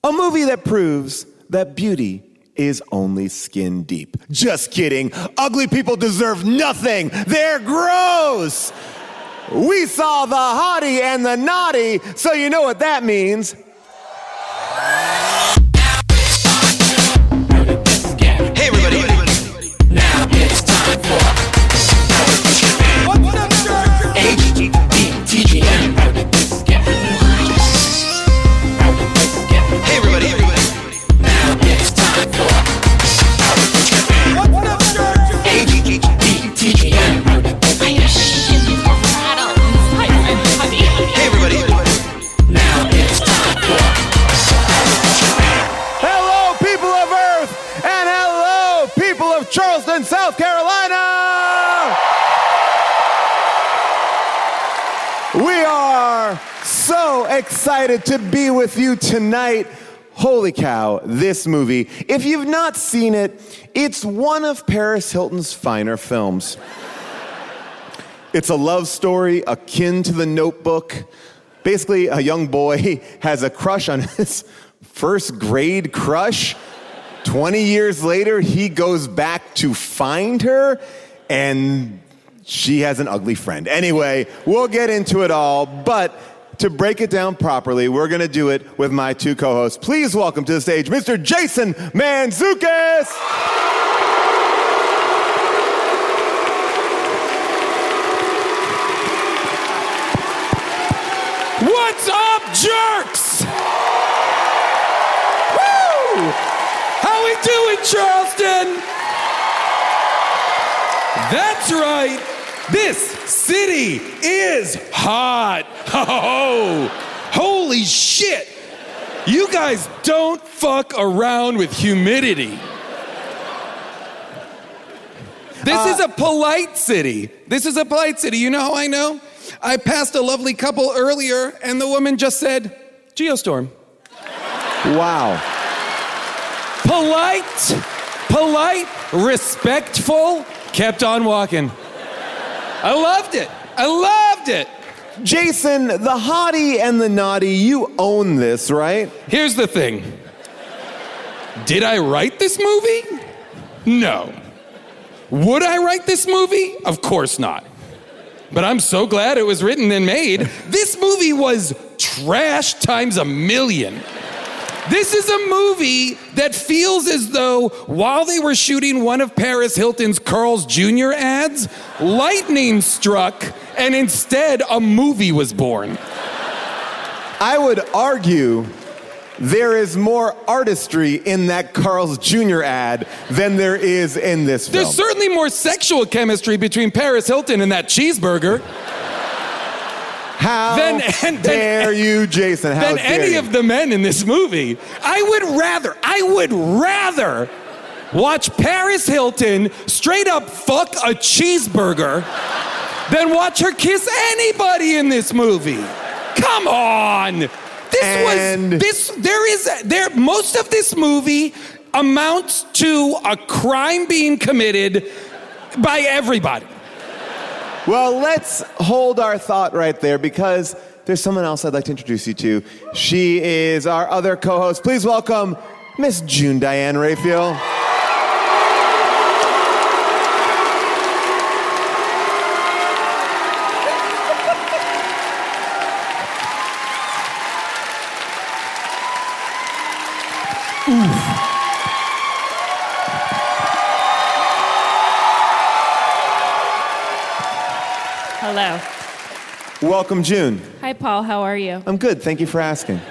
A movie that proves that beauty is only skin deep. Just kidding. Ugly people deserve nothing. They're gross. We saw the Hottie and the Nottie, so you know what that means. Hey everybody, now it's time for What's up, Charleston? HDTGM. Hey everybody, now it's time for What's up, Charleston? HDTGM. Hey everybody, now it's time for Hello, people of Earth, and hello, people of Charleston, South Carolina! We are so excited to be with you tonight. Holy cow, this movie. If you've not seen it, it's one of Paris Hilton's finer films. It's a love story akin to The Notebook. Basically, a young boy has a crush on his first grade crush. 20 years later, he goes back to find her, and she has an ugly friend. Anyway, we'll get into it all, but to break it down properly, we're gonna do it with my two co-hosts. Please welcome to the stage, Mr. Jason Mantzoukas. What's up, jerks? Woo! How we doing, Charleston? That's right. This city is hot. Oh, holy shit. You guys don't fuck around with humidity. This is a polite city. This is a polite city. You know how I know? I passed a lovely couple earlier, and the woman just said, Geostorm. Wow. Polite, respectful, kept on walking. I loved it. Jason, the Hottie and the Nottie, you own this, right? Here's the thing. Did I write this movie? No. Would I write this movie? Of course not. But I'm so glad it was written and made. This movie was trash times a million. This is a movie that feels as though while they were shooting one of Paris Hilton's Carl's Jr. ads, lightning struck and instead a movie was born. I would argue there is more artistry in that Carl's Jr. ad than there is in this film. There's certainly more sexual chemistry between Paris Hilton and that cheeseburger. How dare you, Jason? How than dare any you? of the men in this movie. I would rather watch Paris Hilton straight up fuck a cheeseburger than watch her kiss anybody in this movie. Come on. Most of this movie amounts to a crime being committed by everybody. Well, let's hold our thought right there because there's someone else I'd like to introduce you to. She is our other co-host. Please welcome Miss June Diane Raphael. Hello. Welcome, June. Hi, Paul. How are you? I'm good. Thank you for asking.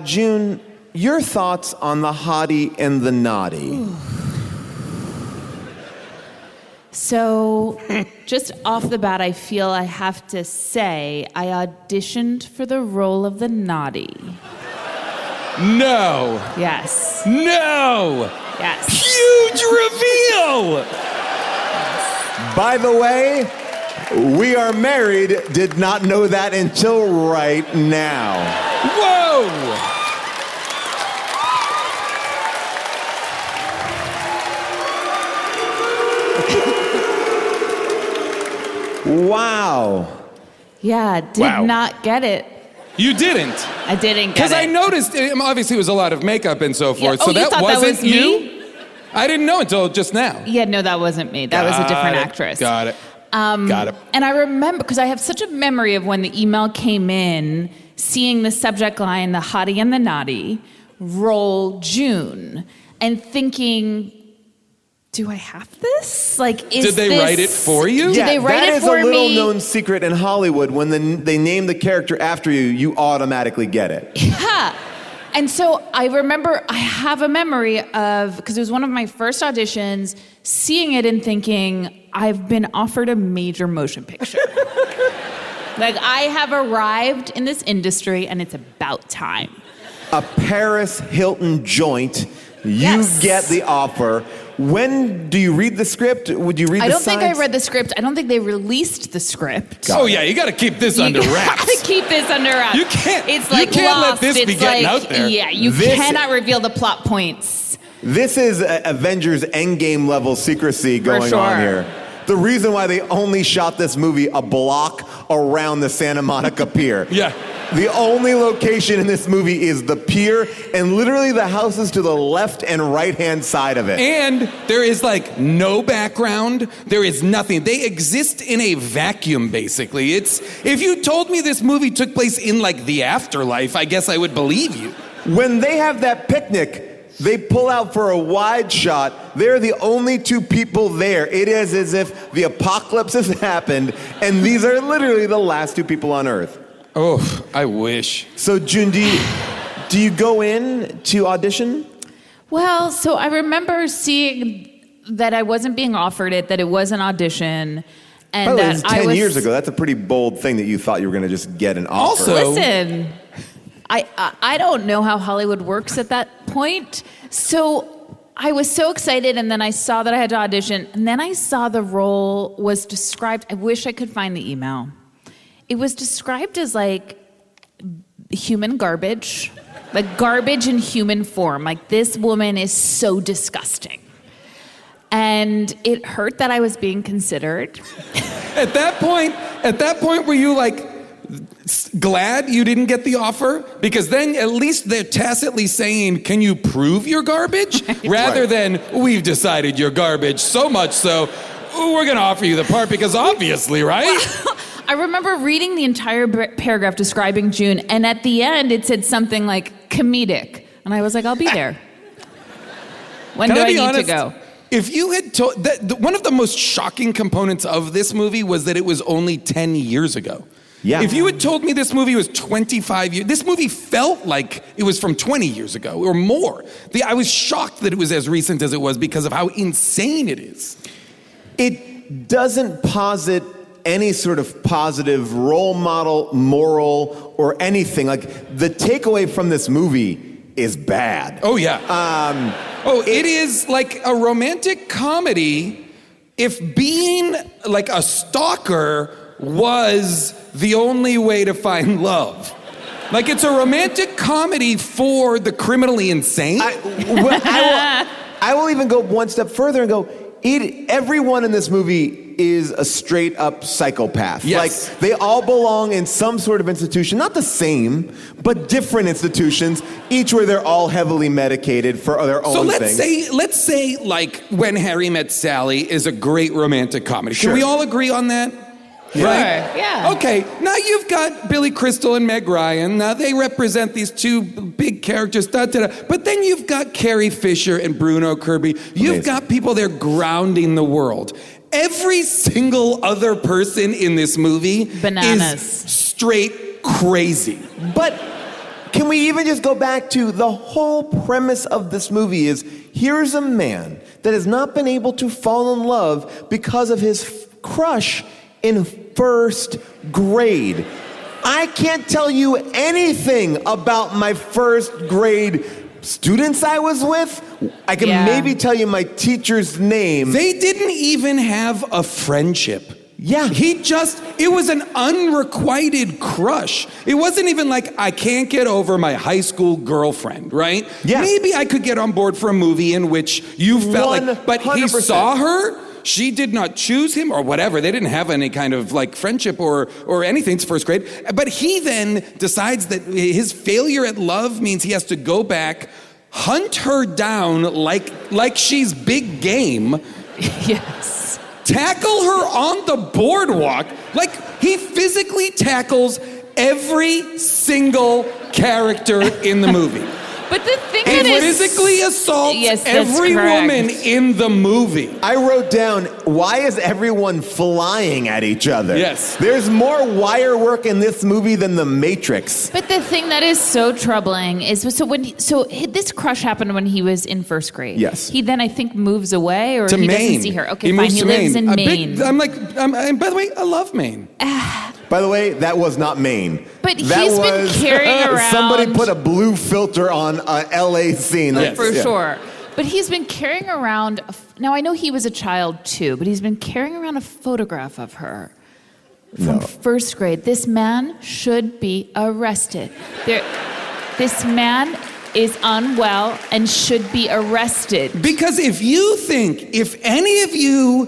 June, your thoughts on the Hottie and the Nottie? So, just off the bat, I feel I have to say I auditioned for the role of the Nottie. No. Yes. No. Yes. Huge reveal. By the way, we are married. Did not know that until right now. Whoa. Wow. Yeah, did not get it. You didn't. I didn't get it. Because I noticed, obviously it was a lot of makeup and so forth, Yeah. so Oh, you that thought that wasn't was me? you? I didn't know until just now. Yeah, no, that wasn't me. That was a different actress. Got it. Got it. And I remember, because I have such a memory of when the email came in, seeing the subject line, the Hottie and the Nottie, roll June, and thinking, do I have this? Like, is Did they this... write it for you? Did they write that it is for a little me? known secret in Hollywood. When they name the character after you, you automatically get it. Yeah. And so I remember, I have a memory of, because it was one of my first auditions, seeing it and thinking, I've been offered a major motion picture. Like, I have arrived in this industry and it's about time. A Paris Hilton joint. You Yes. get the offer. When do you read the script? Would you read I the don't think I signs? read the script. I don't think they released the script. Oh yeah, you got to keep this under You wraps. gotta keep this under wraps. You can't- It's you like can't let Lost. this be It's getting like, out there. Yeah, you This- cannot reveal the plot points. This is Avengers Endgame level secrecy going sure. on here. The reason why they only shot this movie a block around the Santa Monica Pier. Yeah. The only location in this movie is the pier and literally the houses to the left and right-hand side of it. And there is like no background. There is nothing. They exist in a vacuum, basically. It's, if you told me this movie took place in like the afterlife, I guess I would believe you. When they have that picnic, they pull out for a wide shot. They're the only two people there. It is as if the apocalypse has happened, and these are literally the last two people on Earth. Oh, I wish. So, June, do you go in to audition? Well, so I remember seeing that I wasn't being offered it, that it was an audition, and By the way, that this is I 10 was... years ago. That's a pretty bold thing that you thought you were going to just get an offer. Also- Listen, I don't know how Hollywood works at that point, so I was so excited, and then I saw that I had to audition, and then I saw the role was described. I wish I could find the email. It was described as like human garbage, like garbage in human form. Like, this woman is so disgusting. And it hurt that I was being considered. At that point, were you like glad you didn't get the offer? Because then at least they're tacitly saying, can you prove you're garbage? Rather than, we've decided you're garbage, so much so, we're gonna offer you the part because obviously, right? I remember reading the entire paragraph describing June, and at the end it said something like comedic. And I was like, I'll be there. When do I need to go? If you had told, one of the most shocking components of this movie was that it was only 10 years ago. Yeah. If you had told me this movie was 25 years, this movie felt like it was from 20 years ago or more. I was shocked that it was as recent as it was because of how insane it is. It doesn't posit any sort of positive role model, moral, or anything. Like, the takeaway from this movie is bad. Oh, yeah. It is like a romantic comedy if being like a stalker was the only way to find love. Like, it's a romantic comedy for the criminally insane. I will even go one step further and go, everyone in this movie is a straight up psychopath. Yes. Like, they all belong in some sort of institution, not the same, but different institutions, each where they're all heavily medicated for their own things. So let's say like When Harry Met Sally is a great romantic comedy. Sure. Can we all agree on that? Sure, Right? yeah. Okay, now you've got Billy Crystal and Meg Ryan. Now they represent these two big characters, but then you've got Carrie Fisher and Bruno Kirby. You've Amazing. got people there grounding the world. Every single other person in this movie Bananas. is straight crazy. But can we even just go back to the whole premise of this movie is, here's a man that has not been able to fall in love because of his crush in first grade. I can't tell you anything about my first grade students I was with. I can maybe tell you my teacher's name. They didn't even have a friendship. Yeah. It was an unrequited crush. It wasn't even like, I can't get over my high school girlfriend, right? Yeah. Maybe I could get on board for a movie in which you felt like, but he 100%. saw her, She did not choose him or whatever. They didn't have any kind of like friendship or anything. It's first grade. But he then decides that his failure at love means he has to go back, hunt her down like she's big game. Yes. Tackle her on the boardwalk. Like he physically tackles every single character in the movie. But the thing He that is physically assaults Yes, that's every correct. woman in the movie. I wrote down, why is everyone flying at each other? Yes. There's more wire work in this movie than The Matrix. But the thing that is so troubling is this crush happened when he was in first grade. Yes. He then I think moves away or To he Maine. doesn't see her. Okay, he fine. moves He to lives in Maine. Maine. And by the way, I love Maine. By the way, that was not Maine. But that he's been was carrying around. somebody put a blue filter on a LA scene. Yes. For Yeah. sure. But he's been carrying around. Now I know he was a child too, but he's been carrying around a photograph of her from first grade. This man should be arrested. This man is unwell and should be arrested. Because if any of you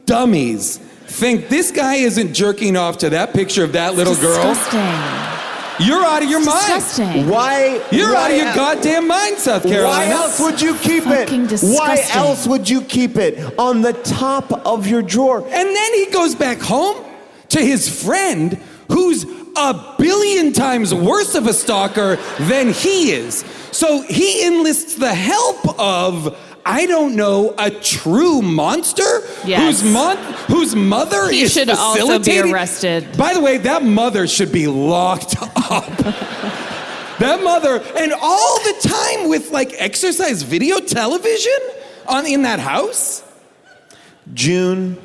dummies think this guy isn't jerking off to that picture of that little girl, Disgusting. you're out of your mind. Disgusting. Why? You're why out of your goddamn mind, South Carolina. Why else would you keep Fucking it? Why disgusting. else would you keep it on the top of your drawer? And then he goes back home to his friend who's a billion times worse of a stalker than he is. So he enlists the help of, I don't know, a true monster Yes. whose mother He is should also be facilitating. arrested. By the way, that mother should be locked up. That mother, and all the time with like exercise video television in that house. June,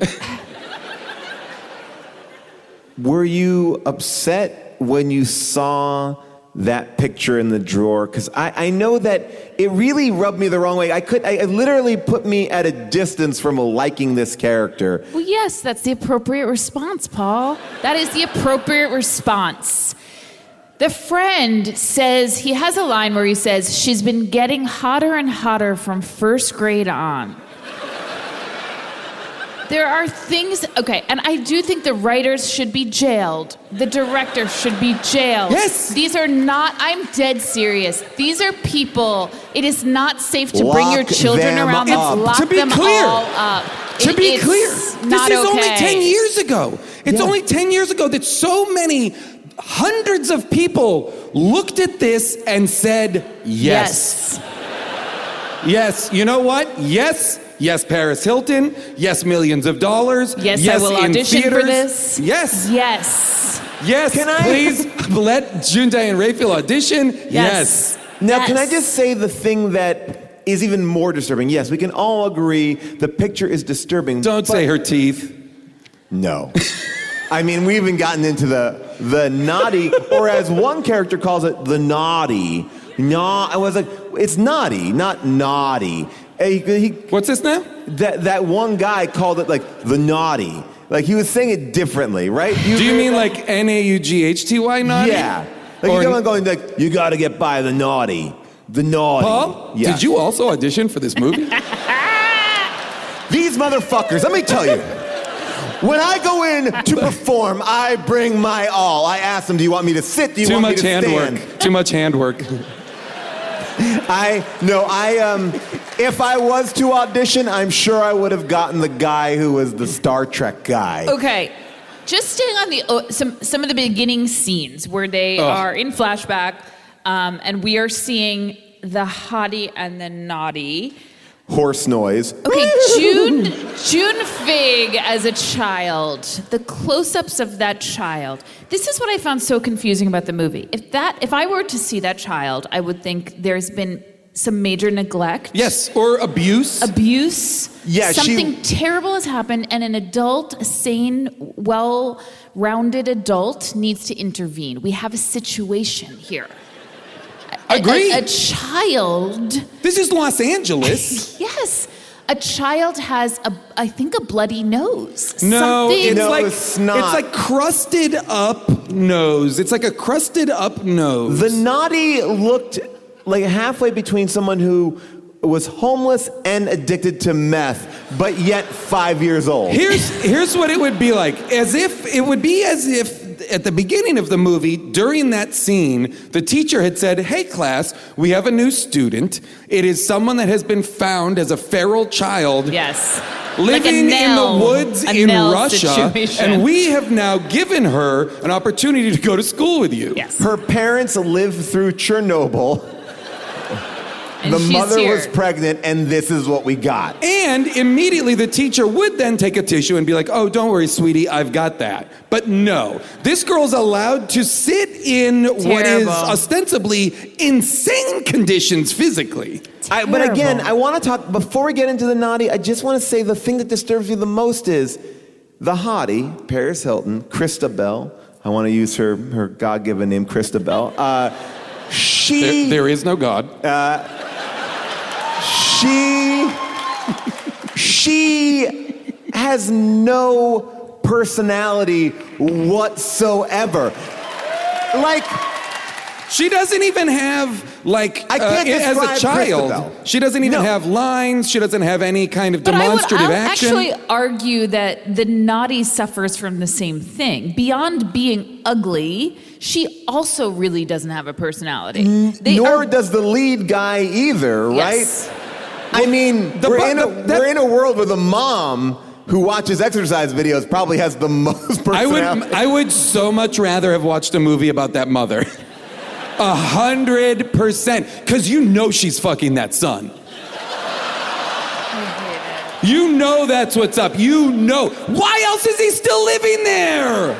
were you upset when you saw that picture in the drawer? Because I know that it really rubbed me the wrong way. It literally put me at a distance from liking this character. Well, yes, that's the appropriate response, Paul. That is the appropriate response. The friend says, he has a line where he says, she's been getting hotter and hotter from first grade on. There are things, okay, and I do think the writers should be jailed. The director should be jailed. Yes. These are not, I'm dead serious. These are people, it is not safe to bring your Lock children them around. up. Let's lock To be them clear. all up. To be clear, not this is only okay. 10 years ago. It's only 10 years ago that so many hundreds of people looked at this and said, yes. Yes, you know what? Yes, Paris Hilton. Yes, millions of dollars. Yes, I will in audition for theaters. this. Yes. Yes. Yes, Can I- please let June Diane Raphael audition. Yes. Now, Yes. can I just say the thing that is even more disturbing? Yes, we can all agree the picture is disturbing. Don't but- say her teeth. No. I mean, we even gotten into the naughty, or as one character calls it, the naughty. I was like, it's naughty, not naughty. What's this now? That one guy called it like the naughty. Like he was saying it differently, right? Do you mean like N-A-U-G-H-T-Y naughty? Yeah. Like Or- you go on going like, you got to get by the naughty. The naughty. Paul, Yeah. did you also audition for this movie? These motherfuckers, let me tell you. When I go in to perform, I bring my all. I ask them, do you want me to sit? Do you Too want much me to stand? handwork. Too much handwork. If I was to audition, I'm sure I would have gotten the guy who was the Star Trek guy. Okay. Just staying on the some of the beginning scenes where they are in flashback, and we are seeing the Hottie and the Nottie. Horse noise. Okay, June Fig as a child, the close-ups of that child. This is what I found so confusing about the movie. If I were to see that child, I would think there's been some major neglect. Yes, or abuse. Abuse. Yeah, something terrible has happened, and an adult, a sane, well-rounded adult needs to intervene. We have a situation here. Agreed. A child. This is Los Angeles. Yes. A child has I think a bloody nose. No, Something- it's No, like it's not. It's like crusted up nose. It's like a crusted up nose. The naughty looked like halfway between someone who was homeless and addicted to meth, but yet 5 years old. Here's what it would be like. As if at the beginning of the movie, during that scene, the teacher had said, "Hey class, we have a new student. It is someone that has been found as a feral child." Yes. Living Like in the woods in Russia, situation. and we have now given her an opportunity to go to school with you. Yes. Her parents lived through Chernobyl. And The she's mother here. was pregnant, and this is what we got. And immediately the teacher would then take a tissue and be like, "Oh, don't worry, sweetie, I've got that." But no, this girl's allowed to sit in what is Terrible. ostensibly insane conditions physically. But again, I want to talk, before we get into the naughty, I just want to say the thing that disturbs me the most is the hottie, Paris Hilton, Christabel. I want to use her God-given name, Christabel. There is no God. She has no personality whatsoever. Like, She doesn't even have, like, I can't as a describe child, Christabel. she doesn't even No. have lines. She doesn't have any kind of But demonstrative I would action. actually argue that the naughty suffers from the same thing. Beyond being ugly, she also really doesn't have a personality. nor does the lead guy either, right? Yes. I mean, we're in a world where the mom who watches exercise videos probably has the most personality. I would so much rather have watched a movie about that mother. 100%. Because you know she's fucking that son. You know that's what's up. You know. Why else is he still living there?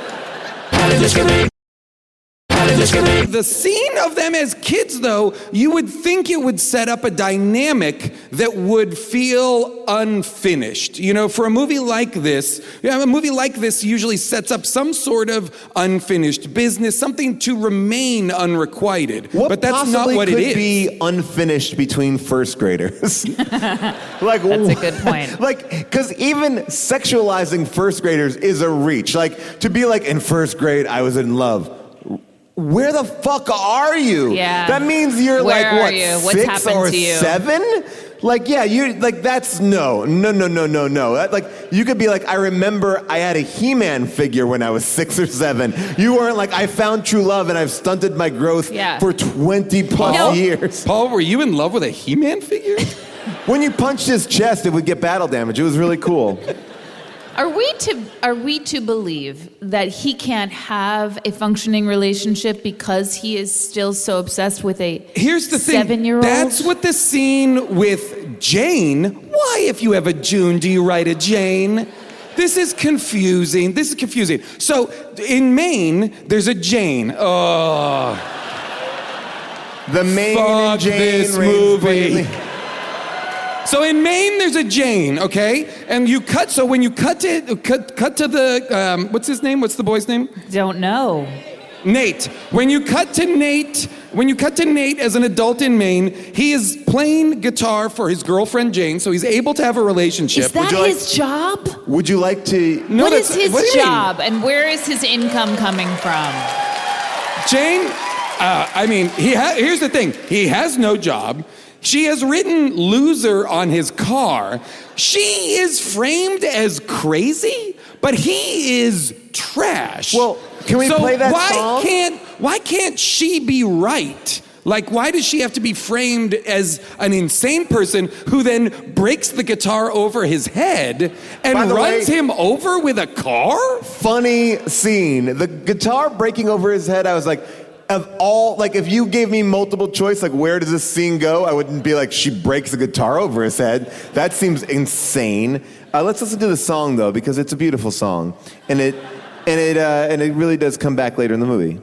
The scene of them as kids, though, you would think it would set up a dynamic that would feel unfinished. You know, for a movie like this, a movie like this usually sets up some sort of unfinished business, something to remain unrequited. But that's not what it is. What could be unfinished between first graders? Like, That's a good point. Like, because even sexualizing first graders is a reach. Like, to be like, in first grade, I was in love. Where the fuck are you? Yeah. That means you're Where like, are what, you? What's 6 happened or to you? 7? Like, yeah, you, like, that's no. That, like, you could be like, I remember I had a He-Man figure when I was 6 or 7. You weren't like, I found true love and I've stunted my growth for 20 plus years. Paul, were you in love with a He-Man figure? When you punched his chest, it would get battle damage. It was really cool. Are we to believe that he can't have a functioning relationship because he is still so obsessed with a Here's the thing. 7-year-old? That's what the scene with Jane. Why, if you have a June, do you write a Jane? This is confusing. So in Maine, there's a Jane. Oh. The Maine Fuck Jane this reigns movie. lately. So in Maine, there's a Jane, okay? And when you cut to the, what's his name? What's the boy's name? Don't know. Nate. When you cut to Nate as an adult in Maine, he is playing guitar for his girlfriend Jane, so he's able to have a relationship. Is that his job? Would you like to? No, What is that's- his what do you mean? job, and where is his income coming from? Jane, here's the thing. He has no job. She has written loser on his car. She is framed as crazy, but he is trash. Well, can we play that song? Why can't she be right? Like, why does she have to be framed as an insane person who then breaks the guitar over his head and By the runs way- him over with a car? Funny scene. The guitar breaking over his head, I was like, of all, like, if you gave me multiple choice, like, where does this scene go? I wouldn't be like, she breaks the guitar over his head. That seems insane. Let's listen to the song, though, because it's a beautiful song. And it really does come back later in the movie.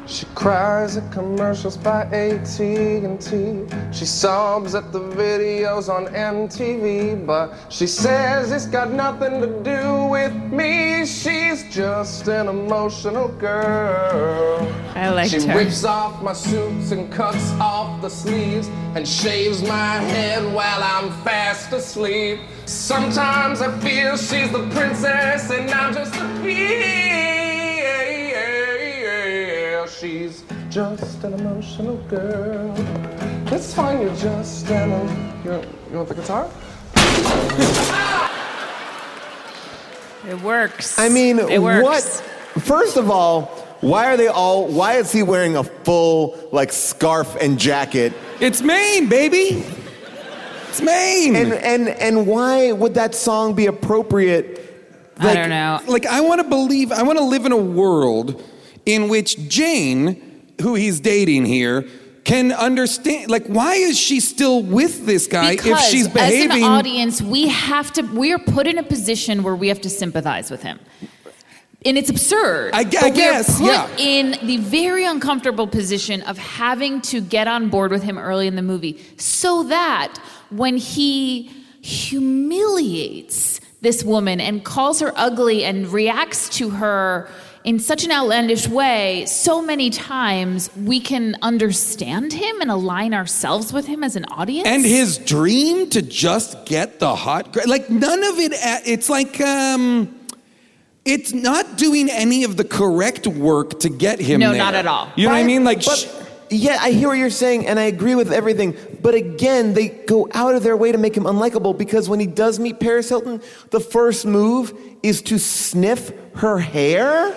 She cries at commercials by AT&T. She sobs at the videos on MTV, but she says it's got nothing to do with me. She's just an emotional girl. I liked She her. rips off my suits and cuts off the sleeves and shaves my head while I'm fast asleep. Sometimes I feel she's the princess and I'm just a piece. She's just an emotional girl. It's fine, you're just standing. You want the guitar? It works. I mean, it works. what? First of all, why is he wearing a full, like, scarf and jacket? It's Maine, baby. It's Maine. And why would that song be appropriate? I don't know. Like, I want to live in a world in which Jane, who he's dating here, can understand, like, why is she still with this guy if she's behaving? As an audience, we are put in a position where we have to sympathize with him. And it's absurd. I guess, we are yeah. put in the very uncomfortable position of having to get on board with him early in the movie so that when he humiliates this woman and calls her ugly and reacts to her in such an outlandish way so many times, we can understand him and align ourselves with him as an audience. And his dream to just get the hot, like, none of it, it's like, it's not doing any of the correct work to get him there. No, not at all. You know what I mean? Like, yeah, I hear what you're saying, and I agree with everything. But again, they go out of their way to make him unlikable because when he does meet Paris Hilton, the first move is to sniff her hair.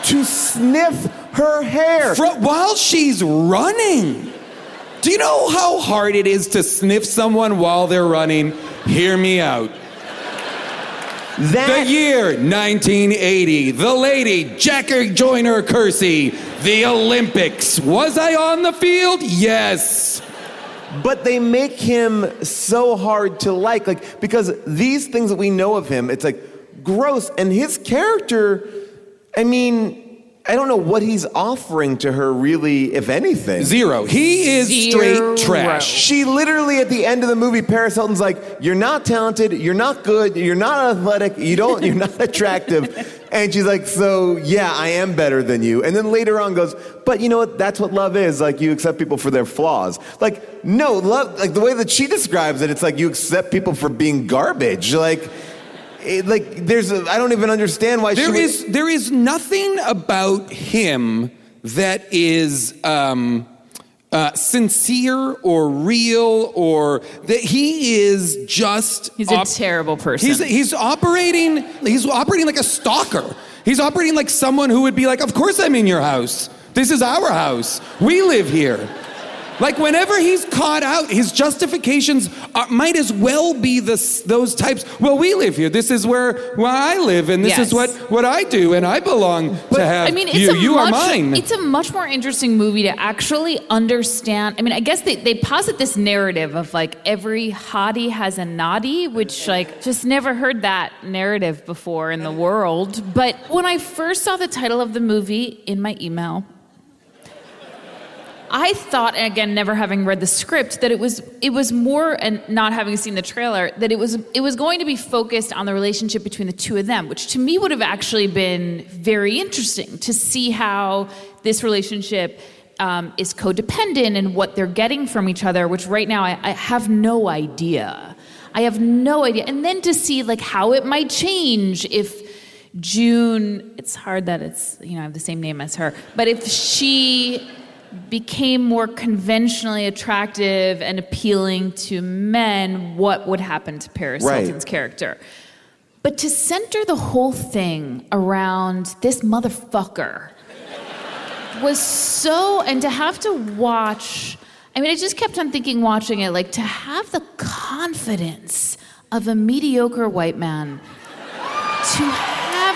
To sniff her hair. While she's running. Do you know how hard it is to sniff someone while they're running? Hear me out. The year 1980. The lady, Jackie Joyner Kersey. The Olympics. Was I on the field? Yes. But they make him so hard to like, because these things that we know of him, it's like gross. And his character, I mean, I don't know what he's offering to her, really, if anything. Zero. He is straight trash. She literally, at the end of the movie, Paris Hilton's like, you're not talented, you're not good, you're not athletic, you're not attractive. And she's like, so, yeah, I am better than you. And then later on goes, but you know what? That's what love is. Like, you accept people for their flaws. Like, no, love, like the way that she describes it, it's like you accept people for being garbage. Like, I don't even understand why there is nothing about him that is sincere or real, or that he is just. He's a terrible person. He's operating like a stalker. He's operating like someone who would be like, of course I'm in your house. This is our house. We live here. Like, whenever he's caught out, his justifications might as well be those types. Well, we live here. This is where I live, and this is what I do, and I belong to have you. You are mine. It's a much more interesting movie to actually understand. I mean, I guess they posit this narrative of, like, every hottie has a Nottie, which, like, just never heard that narrative before in the world. But when I first saw the title of the movie in my email, I thought, and again, never having read the script, that it was more, and not having seen the trailer, that it was going to be focused on the relationship between the two of them, which to me would have actually been very interesting to see how this relationship is codependent and what they're getting from each other, which right now I have no idea. I have no idea. And then to see, like, how it might change if June, it's hard that it's, I have the same name as her, but if she became more conventionally attractive and appealing to men, what would happen to Paris Hilton's character? But to center the whole thing around this motherfucker was so, and to have to watch, I mean, I just kept on thinking watching it, like, to have the confidence of a mediocre white man, to have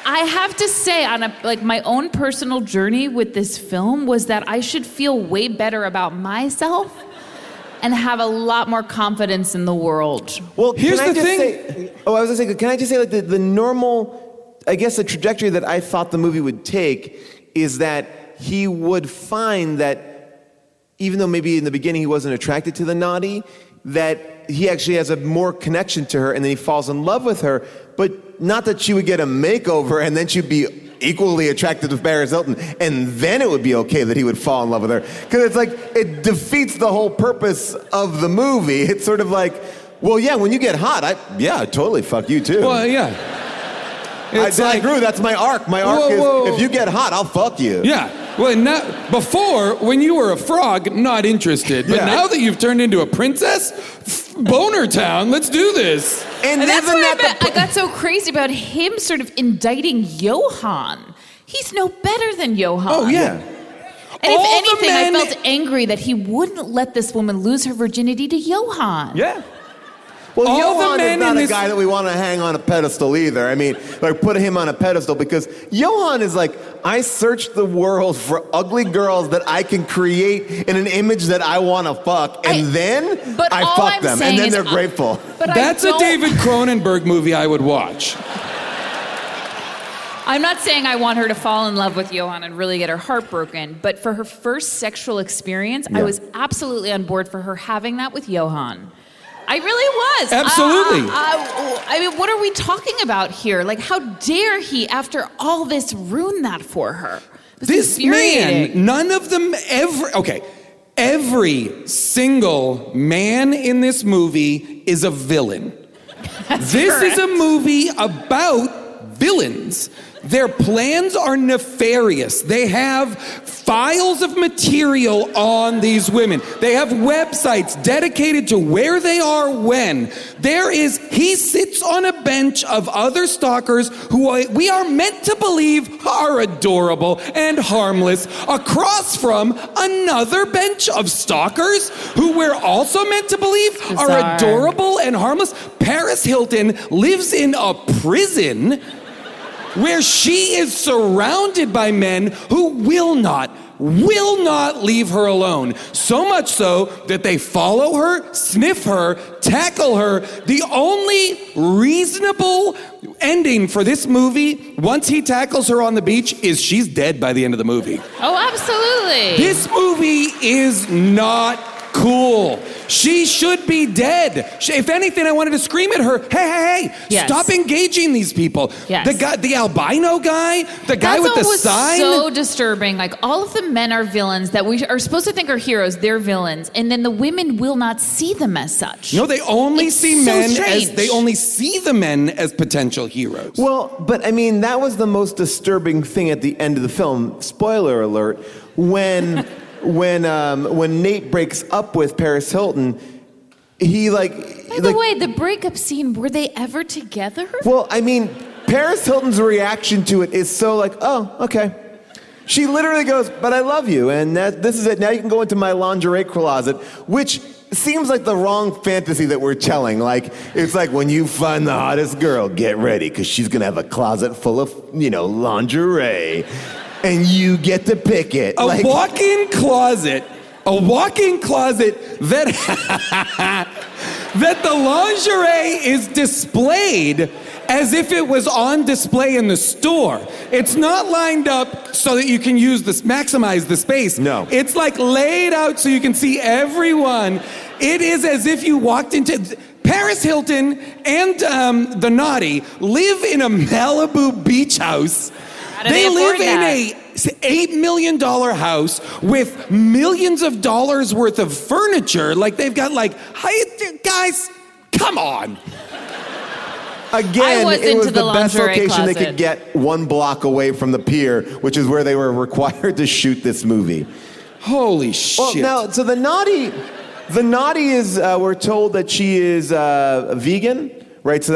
I have to say, on my own personal journey with this film was that I should feel way better about myself and have a lot more confidence in the world. Well, here's the thing. Can I just say, like, the normal, I guess, the trajectory that I thought the movie would take is that he would find that even though maybe in the beginning he wasn't attracted to the Nottie, that he actually has a more connection to her, and then he falls in love with her, but not that she would get a makeover and then she'd be equally attracted to Paris Hilton, and then it would be okay that he would fall in love with her. Because it's like, it defeats the whole purpose of the movie. It's sort of like, well, yeah, when you get hot, I'd totally fuck you too. Well, yeah. I agree, that's my arc. My arc is, if you get hot, I'll fuck you. Yeah. Well, before, when you were a frog, not interested. But now that you've turned into a princess, Boner Town, let's do this. And that's what I got so crazy about him sort of indicting Johan. He's no better than Johan. Oh, yeah. And if anything, I felt angry that he wouldn't let this woman lose her virginity to Johan. Yeah. Well, Johan is not a guy that we want to hang on a pedestal either. I mean, like, put him on a pedestal because Johan is like, I searched the world for ugly girls that I can create in an image that I want to fuck, and then I fuck them, and then they're grateful. That's a David Cronenberg movie I would watch. I'm not saying I want her to fall in love with Johan and really get her heart broken, but for her first sexual experience, I was absolutely on board for her having that with Johan. I really was. Absolutely. I mean, what are we talking about here? Like, how dare he, after all this, ruin that for her? This man, none of them ever... Okay, every single man in this movie is a villain. This is a movie about villains. Their plans are nefarious. They have files of material on these women. They have websites dedicated to where they are when. He sits on a bench of other stalkers who we are meant to believe are adorable and harmless, across from another bench of stalkers who we're also meant to believe are adorable and harmless. Paris Hilton lives in a prison where she is surrounded by men who will not leave her alone. So much so that they follow her, sniff her, tackle her. The only reasonable ending for this movie, once he tackles her on the beach, is she's dead by the end of the movie. Oh, absolutely. This movie is not cool. She should be dead. If anything, I wanted to scream at her, hey, yes. Stop engaging these people. Yes. The albino guy, the guy with the sign. That's so disturbing. Like, all of the men are villains that we are supposed to think are heroes. They're villains. And then the women will not see them as such. No, they only see men strange. as, they only see the men as potential heroes. Well, but I mean, that was the most disturbing thing at the end of the film. Spoiler alert, when Nate breaks up with Paris Hilton, he By the way, the breakup scene, were they ever together? Well, I mean, Paris Hilton's reaction to it is so like, oh, okay. She literally goes, but I love you, and this is it. Now you can go into my lingerie closet, which seems like the wrong fantasy that we're telling. Like, it's like, when you find the hottest girl, get ready, because she's going to have a closet full of, lingerie. And you get to pick it. A walk-in closet that that the lingerie is displayed as if it was on display in the store. It's not lined up so that you can maximize the space. No. It's like laid out so you can see everyone. It is as if you walked into... Paris Hilton and the Nottie live in a Malibu beach house. They live in a $8 million house with millions of dollars worth of furniture. Like, they've got guys, come on. Again, it was the best location closet. they could get, 1 block away from the pier, which is where they were required to shoot this movie. Holy shit. Well, now, so the Nottie is, we're told that she is vegan. Right, so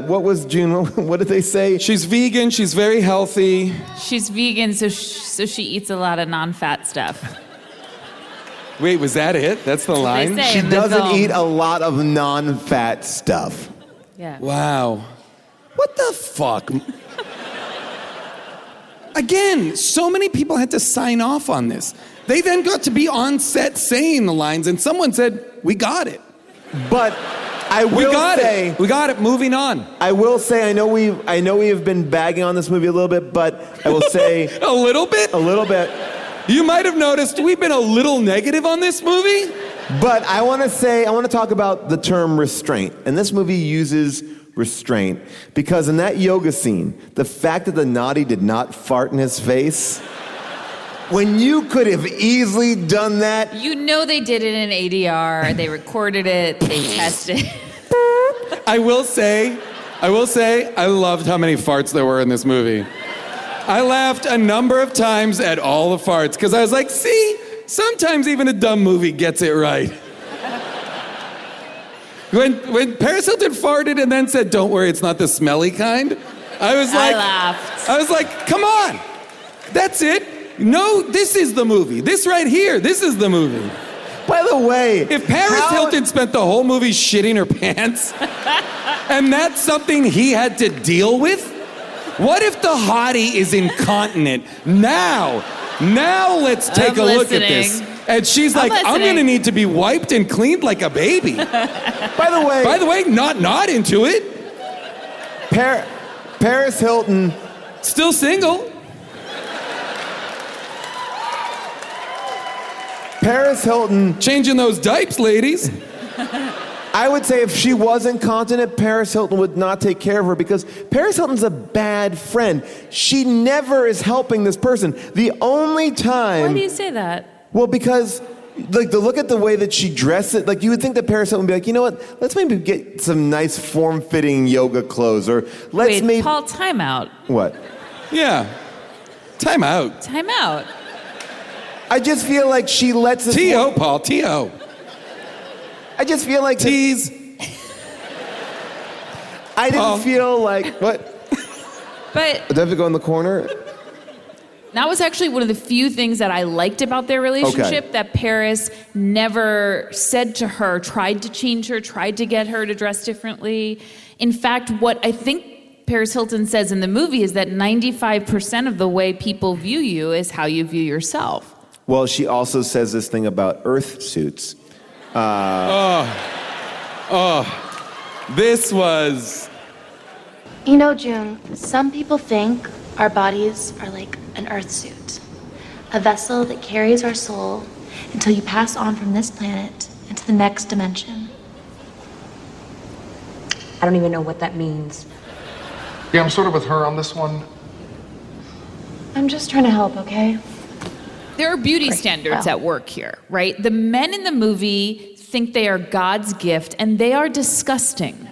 what was June? What did they say? She's vegan. She's very healthy. She's vegan, so she eats a lot of non-fat stuff. Wait, was that it? That's the line? She doesn't eat a lot of non-fat stuff. Yeah. Wow. What the fuck? Again, so many people had to sign off on this. They then got to be on set saying the lines, and someone said, "We got it." But we got it. Moving on. I will say, I know we have been bagging on this movie a little bit, but I will say a little bit. You might have noticed we've been a little negative on this movie. But I want to talk about the term restraint, and this movie uses restraint because in that yoga scene, the fact that the Nottie did not fart in his face. When you could have easily done that. You know they did it in ADR. They recorded it. They tested. I will say, I loved how many farts there were in this movie. I laughed a number of times at all the farts because I was like, see, sometimes even a dumb movie gets it right. When Paris Hilton farted and then said, don't worry, it's not the smelly kind, I was like, I laughed. I was like, come on, that's it. No, this is the movie. This right here, this is the movie. By the way, If Paris Hilton spent the whole movie shitting her pants, and that's something he had to deal with, what if the hottie is incontinent? Now let's take a look at this. And she's like, I'm gonna need to be wiped and cleaned like a baby. By the way, not into it. Paris Hilton. Still single. Paris Hilton. Changing those diapers, ladies. I would say if she wasn't continent, Paris Hilton would not take care of her because Paris Hilton's a bad friend. She never is helping this person. The only time... Why do you say that? Well, because like look at the way that she dresses. Like you would think that Paris Hilton would be like, you know what? Let's maybe get some nice form-fitting yoga clothes, or let's maybe... Paul, time out. What? Yeah. Time out. Time out. I just feel like she lets us... T.O., Paul, T.O. I just feel like... Tease. I didn't feel like... What? But Do I have to go in the corner? that was actually one of the few things that I liked about their relationship, Okay. that Paris never said to her, tried to change her, tried to get her to dress differently. In fact, what I think Paris Hilton says in the movie is that 95% of the way people view you is how you view yourself. Well, she also says this thing about earth suits. This was... You know, June, some people think our bodies are like an earth suit, a vessel that carries our soul until you pass on from this planet into the next dimension. I don't even know what that means. Yeah, I'm sort of with her on this one. I'm just trying to help, okay? There are beauty standards at work here, right? The men in the movie think they are God's gift, and they are disgusting.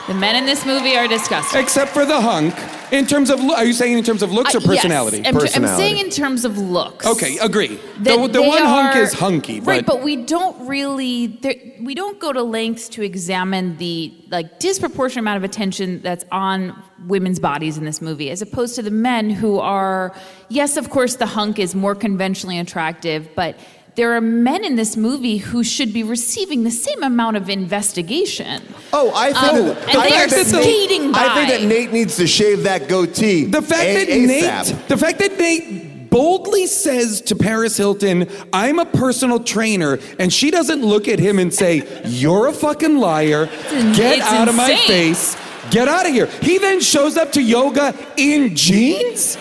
The men in this movie are disgusting. Except for the hunk. In terms of, are you saying in terms of looks or personality? Yes, I'm saying in terms of looks. Okay, agree. The That one they hunk are- is hunky, right? But we don't really, we don't go to lengths to examine the disproportionate amount of attention that's on women's bodies in this movie, as opposed to the men who are. Yes, of course, the hunk is more conventionally attractive, but there are men in this movie who should be receiving the same amount of investigation. Oh, I think that... and they are skating by. I think that Nate needs to shave that goatee. The fact that Nate boldly says to Paris Hilton, I'm a personal trainer, and she doesn't look at him and say, you're a fucking liar, get it's out of my insane. face, get out of here. He then shows up to yoga in jeans?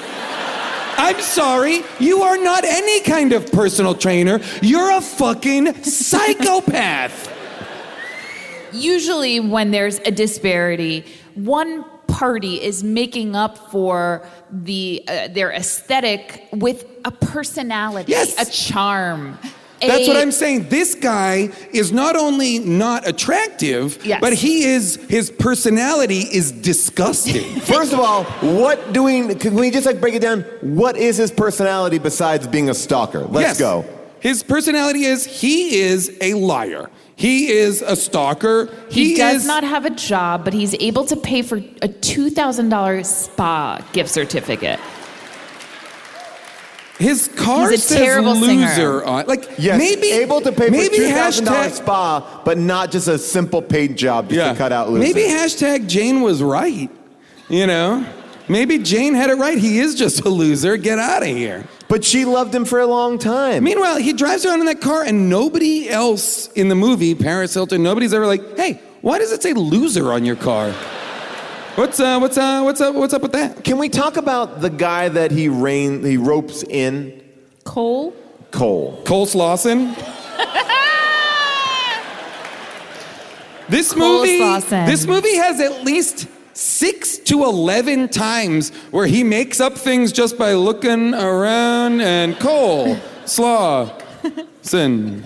I'm sorry, you are not any kind of personal trainer. You're a fucking psychopath. Usually when there's a disparity, one party is making up for their aesthetic with a personality, Yes. a charm. That's what I'm saying. This guy is not only not attractive, Yes. but his personality is disgusting. First of all, can we just break it down? What is his personality besides being a stalker? Let's go. His personality is he is a liar. He is a stalker. He does not have a job, but he's able to pay for a $2,000 spa gift certificate. His car He's a says terrible loser singer. on. Yes, maybe able to pay for maybe $2,000 spa, but not just a simple paid job just to cut out losers. Maybe hashtag Jane was right. You know, maybe Jane had it right. He is just a loser. Get out of here. But she loved him for a long time. Meanwhile, he drives around in that car, and nobody else in the movie, Paris Hilton, nobody's ever like, hey, why does it say loser on your car? What's up with that? Can we talk about the guy that he ropes in? Cole? Cole. Cole Slauson? This Cole movie Slauson. has at least 6 to 11 times where he makes up things just by looking around and Cole Slauson.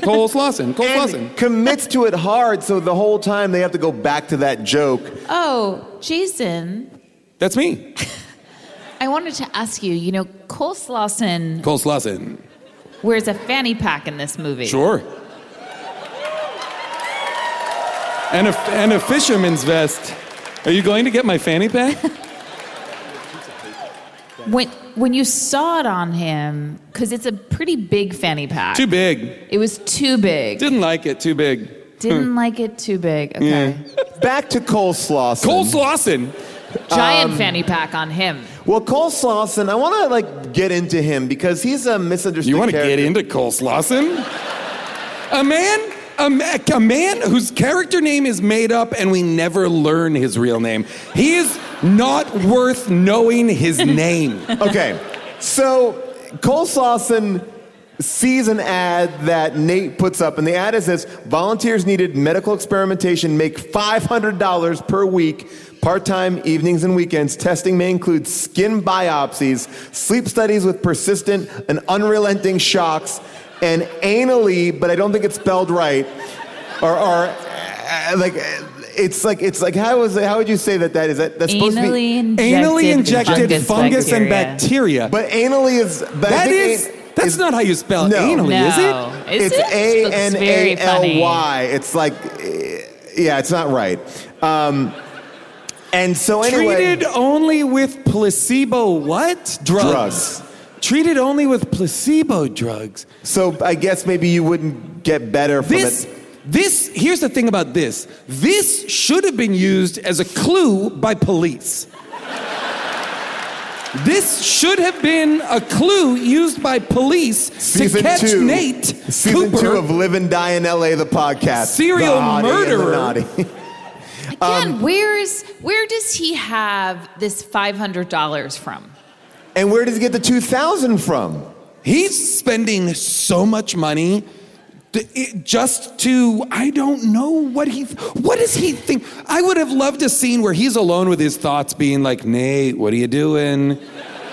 Cole Slauson. Commits to it hard, so the whole time they have to go back to that joke. Oh, Jason. That's me. I wanted to ask you, Cole Slauson Cole Slauson. wears a fanny pack in this movie. Sure. And a fisherman's vest. Are you going to get my fanny pack? When you saw it on him, because it's a pretty big fanny pack. Too big. It was too big. Didn't like it. Too big. Didn't like it too big. Okay. Yeah. Back to Cole Slauson. Cole Slauson. Giant fanny pack on him. Well, Cole Slauson, I want to get into him because he's a misunderstood You want to character. get into Cole Slauson? A man whose character name is made up and we never learn his real name. He is not worth knowing his name. Okay, so Cole Slauson sees an ad that Nate puts up, and the ad says, volunteers needed medical experimentation, make $500 per week, part-time, evenings and weekends. Testing may include skin biopsies, sleep studies with persistent and unrelenting shocks, and anally, but I don't think it's spelled right, how would you say that's supposed to be Anally injected fungus and bacteria. But anally is That's not how you spell No. anally, is it? Is it's it? Looks very funny. ANALY. It's it's not right. And so anyway, Treated only with placebo what? Drugs. Treated only with placebo drugs. So I guess maybe you wouldn't get better from it. Here's the thing about this. This should have been used as a clue by police. This should have been a clue used by police to catch Nate Season Cooper, 2 of Live and Die in L.A., the podcast. serial The Hottie and the murderer. Nottie. Again, where does he have this $500 from? And where does he get the $2,000 from? He's spending so much money just to, I don't know what does he think? I would have loved a scene where he's alone with his thoughts being like, Nate, what are you doing?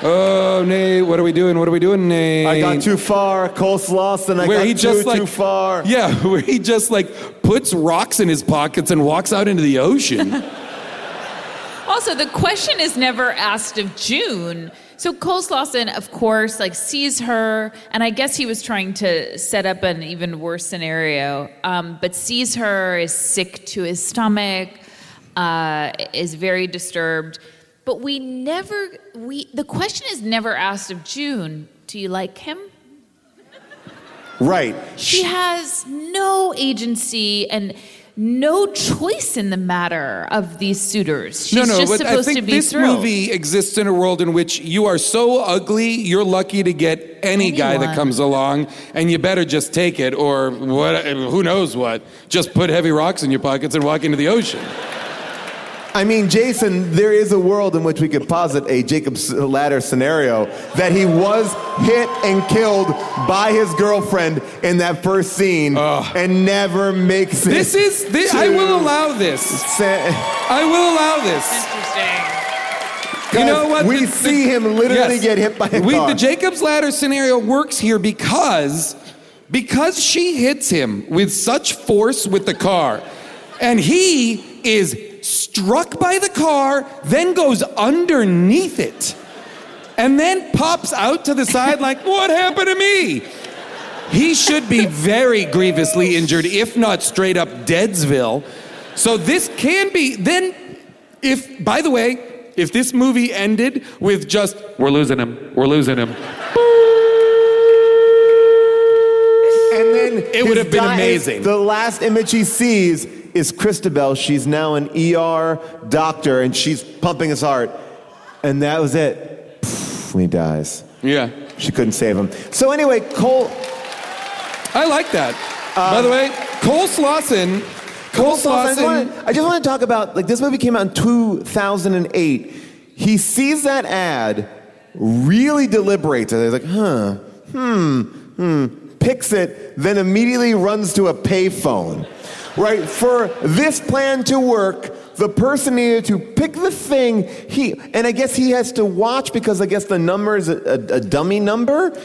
Oh, Nate, what are we doing? What are we doing, Nate? I got too far. Cole Slauson, I got too far. Yeah, where he just puts rocks in his pockets and walks out into the ocean. Also, the question is never asked of June. So Cole Slauson, of course, sees her, and I guess he was trying to set up an even worse scenario, but sees her, is sick to his stomach, is very disturbed. But the question is never asked of June, do you like him? Right. She has no agency and no choice in the matter of these suitors. She's just but supposed I think to be this thrilled. movie exists in a world in which you are so ugly, you're lucky to get any guy that Anyone. comes along, and you better just take it, or what? Who knows what? Just put heavy rocks in your pockets and walk into the ocean. I mean, Jason, there is a world in which we could posit a Jacob's Ladder scenario that he was hit and killed by his girlfriend in that first scene and never makes it. I will allow this. I will allow this. Interesting. You know what? We see him literally get hit by a car. The Jacob's Ladder scenario works here because she hits him with such force with the car, and he is struck by the car, then goes underneath it, and then pops out to the side like, what happened to me? He should be very grievously injured, if not straight up Deadsville. So this can be, then, by the way, if this movie ended with just, we're losing him. And then it would have been amazing. The last image he sees is Christabel. She's now an ER doctor, and she's pumping his heart. And that was it. When he dies. Yeah. She couldn't save him. So anyway, Cole... I like that. By the way, Cole Slauson... I just want to talk about, this movie came out in 2008. He sees that ad, really deliberates it. He's like, picks it, then immediately runs to a payphone. Right? For this plan to work, the person needed to pick the thing, and I guess he has to watch because I guess the number is a dummy number.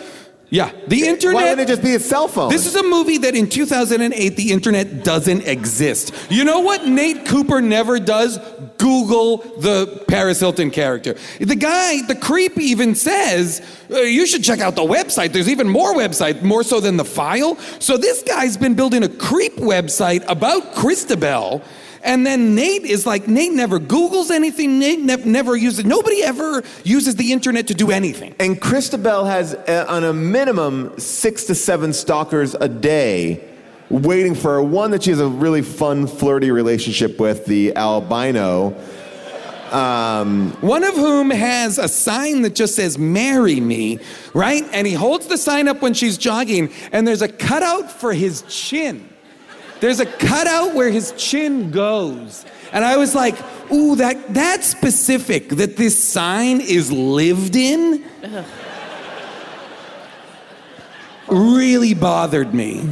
Yeah, the internet... Why wouldn't it just be a cell phone? This is a movie that in 2008, the internet doesn't exist. You know what Nate Cooper never does? Google the Paris Hilton character. The creep even says, you should check out the website. There's even more website, more so than The File. So this guy's been building a creep website about Christabel. And then Nate is like, Nate never Googles anything. Nate never uses, nobody ever uses the internet to do anything. And Christabel has, on a minimum, 6 to 7 stalkers a day waiting for her. One that she has a really fun, flirty relationship with, the albino. One of whom has a sign that just says, marry me, right? And he holds the sign up when she's jogging, and there's a cutout for his chin. There's a cutout where his chin goes. And I was like, ooh, that's specific, that this sign is lived in. Ugh. Really bothered me.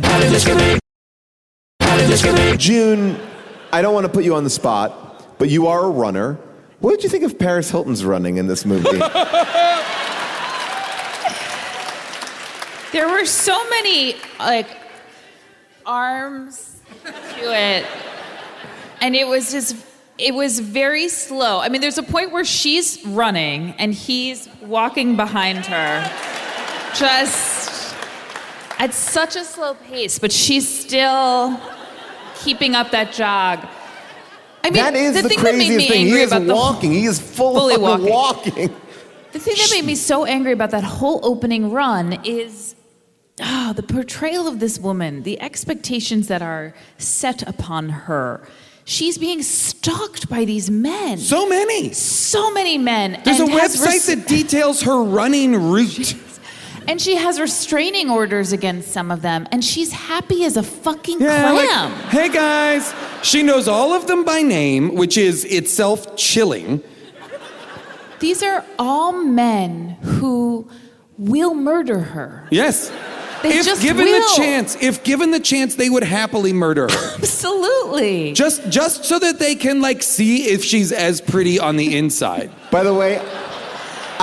June, I don't want to put you on the spot, but you are a runner. What did you think of Paris Hilton's running in this movie? There were so many, arms to it. And it was very slow. I mean, there's a point where she's running and he's walking behind her. Just at such a slow pace, but she's still keeping up that jog. I mean, that is the thing that made me craziest thing. He angry is about walking. He is fully walking. The thing that made me so angry about that whole opening run is the portrayal of this woman, the expectations that are set upon her. She's being stalked by these men. So many. So many men. There's a website that details her running route. And she has restraining orders against some of them, and she's happy as a fucking clam. Like, hey guys. She knows all of them by name, which is itself chilling. These are all men who will murder her. Yes. If given the chance, they would happily murder her. Absolutely. Just so that they can see if she's as pretty on the inside. By the way,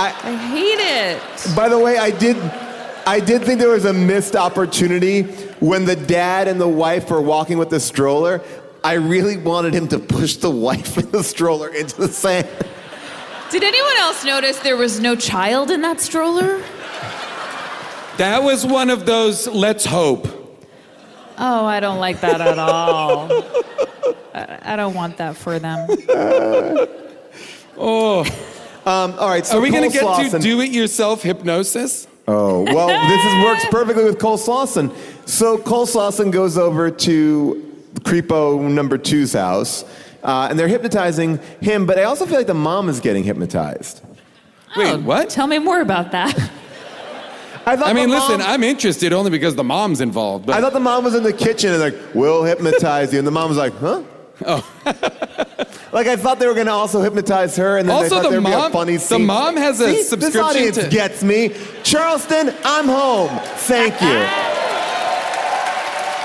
I hate it. By the way, I did think there was a missed opportunity when the dad and the wife were walking with the stroller. I really wanted him to push the wife in the stroller into the sand. Did anyone else notice there was no child in that stroller? That was one of those let's hope. Oh, I don't like that at all. I don't want that for them. Oh. All right, so are we going to get Slauson. to do-it-yourself hypnosis? Oh, well, this works perfectly with Cole Slauson. So Cole Slauson goes over to Creepo number 2's house, and they're hypnotizing him, but I also feel like the mom is getting hypnotized. Wait, what? Tell me more about that. Listen, I'm interested only because the mom's involved. But I thought the mom was in the kitchen and we'll hypnotize you, and the mom was like, huh? Oh. I thought they were going to also hypnotize her, and then also, they thought there would be a funny scene. The mom has a subscription this audience gets me. Charleston, I'm home. Thank you.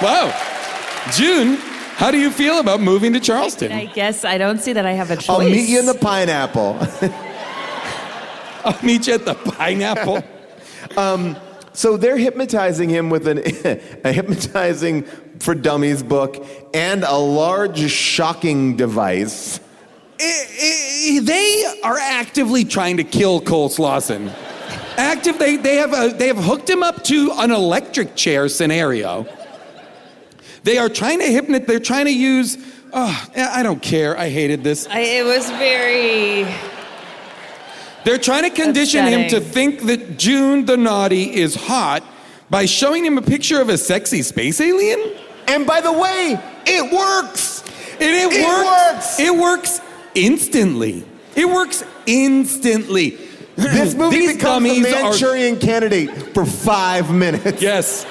Wow. June, how do you feel about moving to Charleston? I guess I don't see that I have a choice. I'll meet you in the pineapple. I'll meet you at the pineapple. So they're hypnotizing him with a hypnotizing for dummies book and a large shocking device. They are actively trying to kill Cole Slauson. They have hooked him up to an electric chair scenario. They are trying to they're trying to use, I don't care, I hated this. It was very... They're trying to condition him to think that June the Nottie is hot by showing him a picture of a sexy space alien. And by the way, it works. It works. It works instantly. It works instantly. This movie becomes the Manchurian Candidate for 5 minutes. Yes.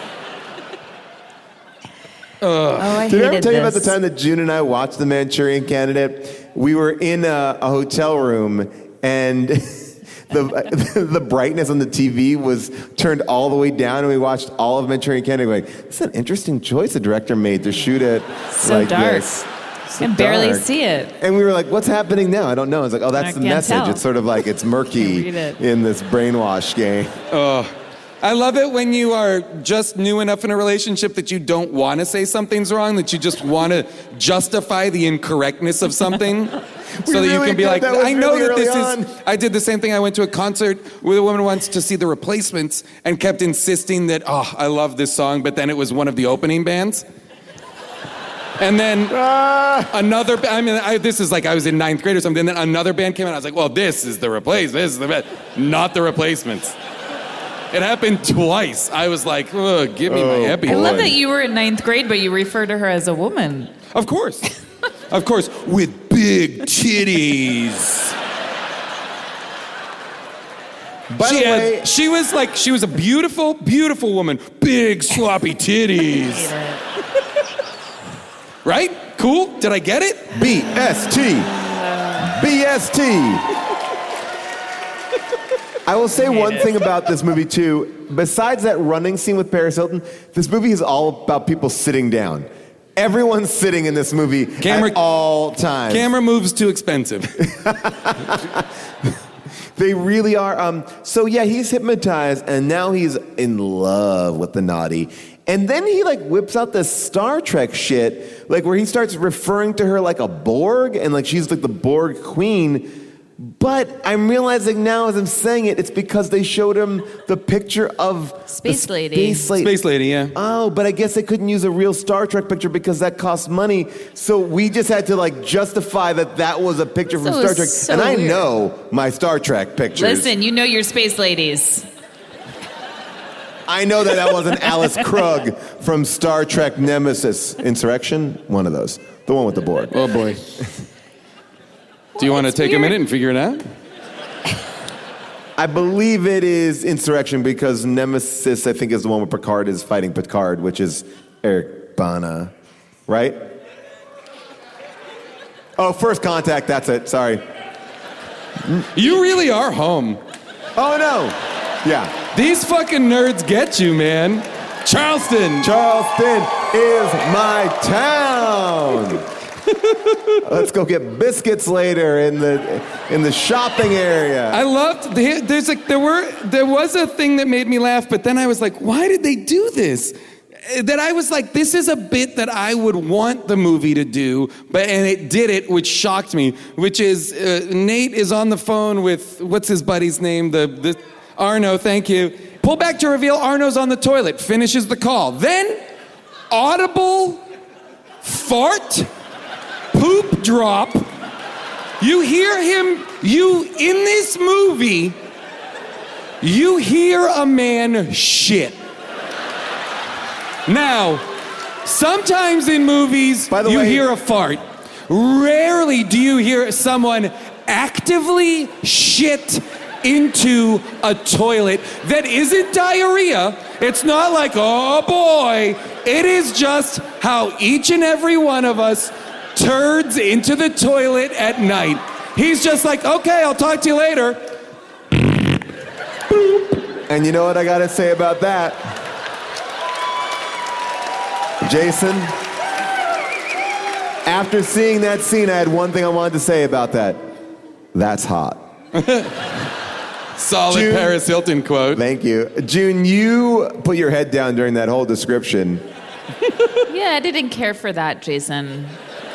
I Did I ever tell you about the time that June and I watched The Manchurian Candidate? We were in a hotel room, and the brightness on the TV was turned all the way down, and we watched all of Manchurian Candidate. Like, this is an interesting choice the director made to shoot it so dark. This. So can barely see it. And we were like, what's happening now? I don't know. It's like, oh, that's the message. Tell. It's sort of like it's murky in this brainwash game. I love it when you are just new enough in a relationship that you don't want to say something's wrong, that you just want to justify the incorrectness of something. So that you can be like, I know that this is... I did the same thing. I went to a concert with a woman once to see The Replacements and kept insisting that, I love this song, but then it was one of the opening bands. And then another... this is like I was in 9th grade or something, and then another band came out, and I was like, well, this is The Replacements. This is the band. Not The Replacements. It happened twice. I was like, give me my epi. I love that you were in 9th grade, but you refer to her as a woman. Of course. Of course, with big titties. By the way, she was a beautiful, beautiful woman. Big, sloppy titties. Right? Cool? Did I get it? BST. BST. I will say one thing about this movie, too. Besides that running scene with Paris Hilton, this movie is all about people sitting down. Everyone's sitting in this movie at all times. Camera moves too expensive. They really are. So yeah, he's hypnotized, and now he's in love with the Nottie. And then he whips out this Star Trek shit, where he starts referring to her like a Borg, and she's the Borg queen. But I'm realizing now as I'm saying it, it's because they showed him the picture of Space Lady. Space Lady, yeah. Oh, but I guess they couldn't use a real Star Trek picture because that costs money. So we just had to justify that was a picture from Star Trek. So and I weird. know my Star Trek pictures. Listen, you know your Space Ladies. I know that wasn't Alice Krug from Star Trek Nemesis Insurrection. One of those. The one with the Borg. Oh, boy. Do you want to take a minute and figure it out? I believe it is Insurrection because Nemesis, I think, is the one where Picard is fighting Picard, which is Eric Bana, right? Oh, First Contact, that's it, sorry. You really are home. Oh, no. Yeah. These fucking nerds get you, man. Charleston. Charleston is my town. Let's go get biscuits later in the shopping area. I loved there was a thing that made me laugh, but then I was like, why did they do this? That I was like, this is a bit that I would want the movie to do, and it did it, which shocked me. Which is Nate is on the phone with what's his buddy's name? The Arno. Thank you. Pull back to reveal Arno's on the toilet. Finishes the call. Then audible fart. Poop drop. You hear him, in this movie, you hear a man shit. Now, sometimes in movies, you hear a fart. Rarely do you hear someone actively shit into a toilet that isn't diarrhea. It's not like, oh boy. It is just how each and every one of us turds into the toilet at night. He's just like, okay, I'll talk to you later. And you know what I gotta say about that? Jason, after seeing that scene, I had one thing I wanted to say about that. That's hot. Solid June, Paris Hilton quote. Thank you. June, you put your head down during that whole description. Yeah, I didn't care for that, Jason.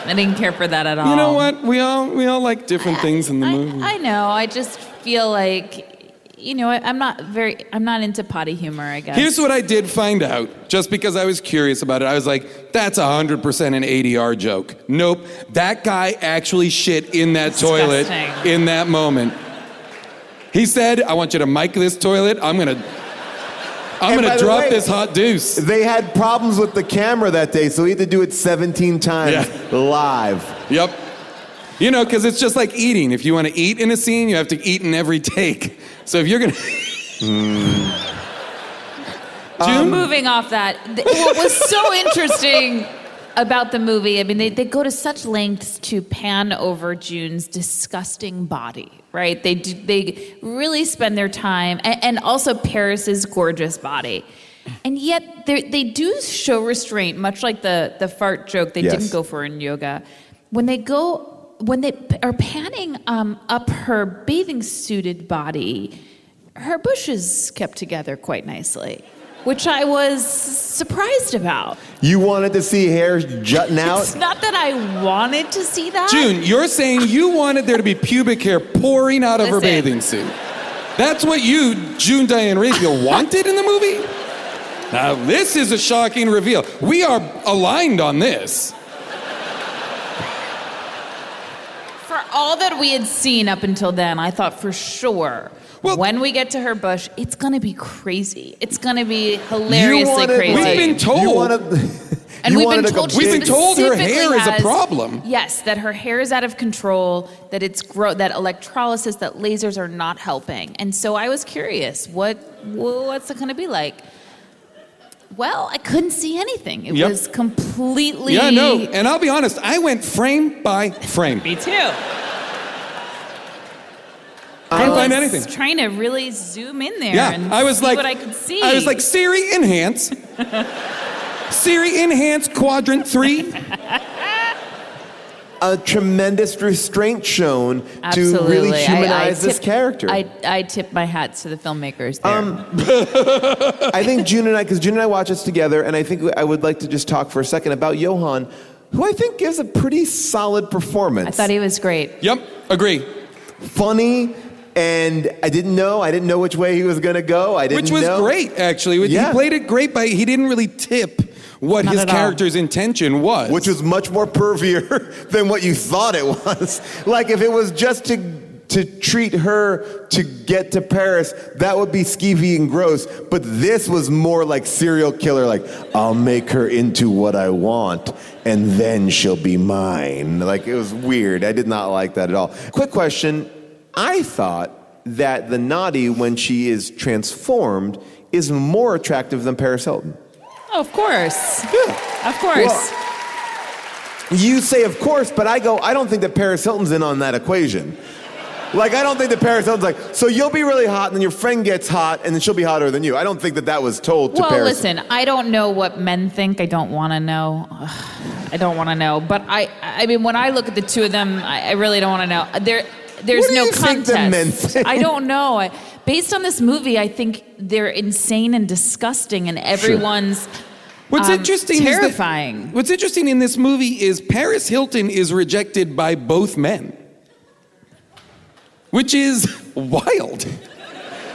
I didn't care for that at all. You know what? We all like different things in the movie. I know. I just feel like, I'm not into potty humor, I guess. Here's what I did find out, just because I was curious about it. I was like, that's 100% an ADR joke. Nope. That guy actually shit in that toilet in that moment. He said, I want you to mic this toilet. I'm gonna drop this hot deuce. They had problems with the camera that day, so he had to do it 17 times live. Yep. Because it's just like eating. If you want to eat in a scene, you have to eat in every take. So if you're going to... June? Moving off that, what was so interesting about the movie, they go to such lengths to pan over June's disgusting body, right? They really spend their time, and also Paris's gorgeous body. And yet they do show restraint, much like the fart joke they didn't go for in yoga. When they are panning up her bathing suited body, her bushes kept together quite nicely, which I was surprised about. You wanted to see hair jutting out? It's not that I wanted to see that. June, you're saying you wanted there to be pubic hair pouring out of her Listen. bathing suit. That's what you, June Diane Raphael, wanted in the movie? Now, this is a shocking reveal. We are aligned on this. For all that we had seen up until then, I thought for sure when we get to her bush, it's going to be crazy. It's going to be hilariously crazy. We've been told. And we've been told her hair is a problem. Yes, that her hair is out of control, that that electrolysis, that lasers are not helping. And so I was curious, what's it going to be like? Well, I couldn't see anything. It was completely... Yeah, no, and I'll be honest, I went frame by frame. Me too. I couldn't find anything. I was trying to really zoom in there and I was see like, what I could see. I was like, Siri, enhance. Siri, enhance quadrant 3. A tremendous restraint shown Absolutely. to really humanize this character. I tip my hats to the filmmakers there. I think June and I watch this together, and I think I would like to just talk for a second about Johan, who I think gives a pretty solid performance. I thought he was great. Yep, agree. Funny, and I didn't know which way he was going to go. Which was great, actually. Yeah. He played it great, but he didn't really tip what Not his at all. character's intention was. Which was much more pervier than what you thought it was. Like, if it was just to treat her to get to Paris, that would be skeevy and gross. But this was more like serial killer, like, I'll make her into what I want, and then she'll be mine. Like, it was weird. I did not like that at all. Quick question. I thought that the Nottie, when she is transformed, is more attractive than Paris Hilton. Oh, of course. Yeah. Of course. Well, you say of course, but I don't think that Paris Hilton's in on that equation. Like, I don't think that Paris Hilton's like, so you'll be really hot, and then your friend gets hot, and then she'll be hotter than you. I don't think that was told to Paris. Well, listen, I don't know what men think. I don't want to know. I don't want to know. But I mean, when I look at the two of them, I really don't want to know. There's What do no you think contest. the men think? I don't know. Based on this movie, I think they're insane and disgusting, and everyone's What's interesting terrifying. What's interesting in this movie is Paris Hilton is rejected by both men, which is wild.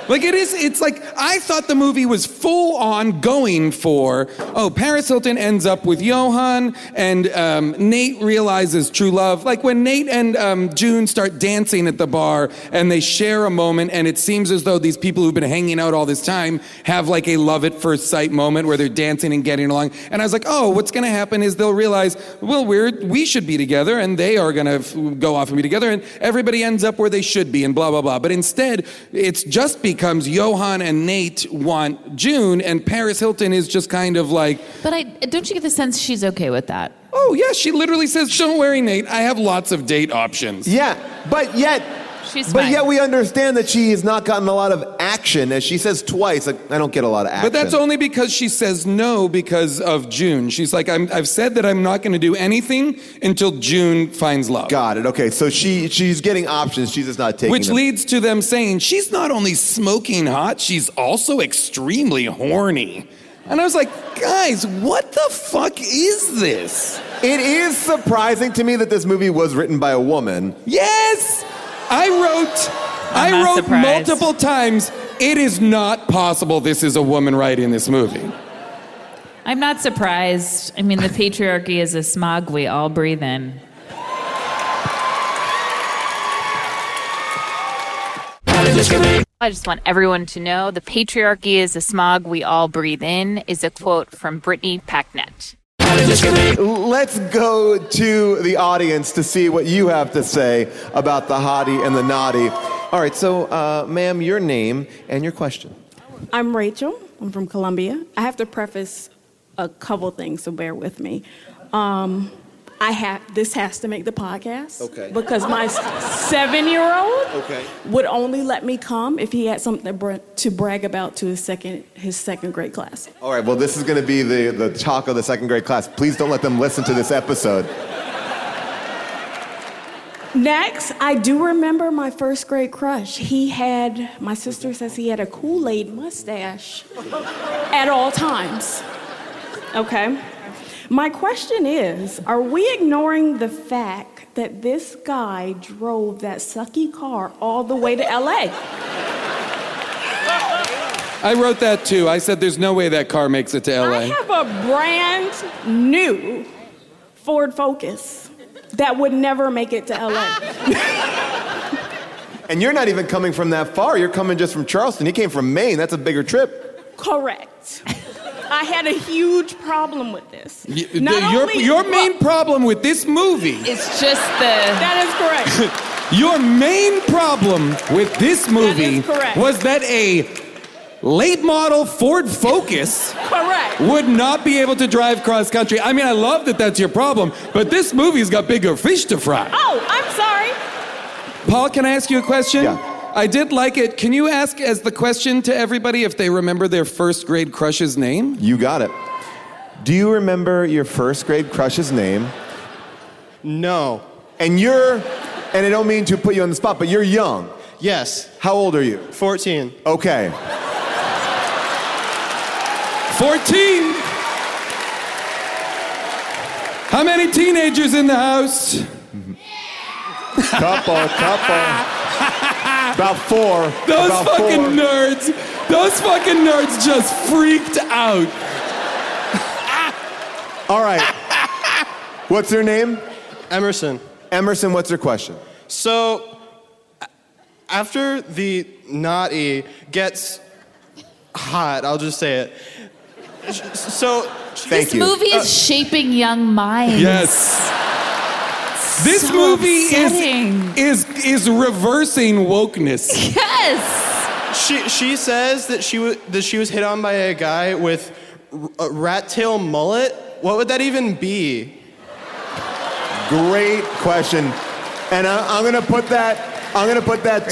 Like, it's like, I thought the movie was full on going for, Paris Hilton ends up with Johan, and Nate realizes true love. Like, when Nate and June start dancing at the bar, and they share a moment, and it seems as though these people who've been hanging out all this time have like a love at first sight moment where they're dancing and getting along. And I was like, what's gonna happen is they'll realize, well, we should be together, and they are gonna go off and be together, and everybody ends up where they should be, and blah, blah, blah. But instead, it's just becomes Johan and Nate want June, and Paris Hilton is just kind of like... But don't you get the sense she's okay with that? Oh, yeah, she literally says, don't worry, Nate, I have lots of date options. Yeah, but yet we understand that she has not gotten a lot of action, as she says twice. Like, I don't get a lot of action. But that's only because she says no because of June. She's like, I've said that I'm not going to do anything until June finds love. Got it. Okay, so she's getting options. She's just not taking Which them. leads to them saying, she's not only smoking hot, she's also extremely horny. And I was like, guys, what the fuck is this? It is surprising to me that this movie was written by a woman. Yes! I wrote surprised. multiple times, it is not possible this is a woman writing this movie. I'm not surprised. I mean, the patriarchy is a smog we all breathe in. I just want everyone to know the patriarchy is a smog we all breathe in is a quote from Brittany Packnett. Let's go to the audience to see what you have to say about the Hottie and the Nottie. All right, so, ma'am, your name and your question. I'm Rachel. I'm from Columbia. I have to preface a couple things, so bear with me. This has to make the podcast. Okay. Because my 7-year-old Okay. would only let me come if he had something to brag about to his second grade class. All right, well, this is going to be the talk of the second grade class. Please don't let them listen to this episode. Next, I do remember my first grade crush. My sister says he had a Kool-Aid mustache at all times. Okay? My question is, are we ignoring the fact that this guy drove that sucky car all the way to LA? I wrote that too. I said there's no way that car makes it to LA. I have a brand new Ford Focus that would never make it to LA. And you're not even coming from that far. You're coming just from Charleston. He came from Maine. That's a bigger trip. Correct. I had a huge problem with this. Your main problem with this movie. It's just That is correct. Your main problem with this movie is correct. was that a late model Ford Focus Correct. would not be able to drive cross country. I mean, I love that that's your problem, but this movie's got bigger fish to fry. Oh, I'm sorry. Paul, can I ask you a question? Yeah. I did like it. Can you ask as the question to everybody if they remember their first grade crush's name? You got it. Do you remember your first grade crush's name? No. And I don't mean to put you on the spot, but you're young. Yes. How old are you? 14. Okay. 14. How many teenagers in the house? Couple. About 4. Those About fucking 4. nerds. Those fucking nerds just freaked out. All right. What's their name? Emerson. Emerson, what's their question? So, after the Nottie gets hot, I'll just say it. So, Thank this you. movie is shaping young minds. Yes. This So movie upsetting. is reversing wokeness. Yes. She says that she was hit on by a guy with a rat tail mullet. What would that even be? Great question. And I'm gonna put that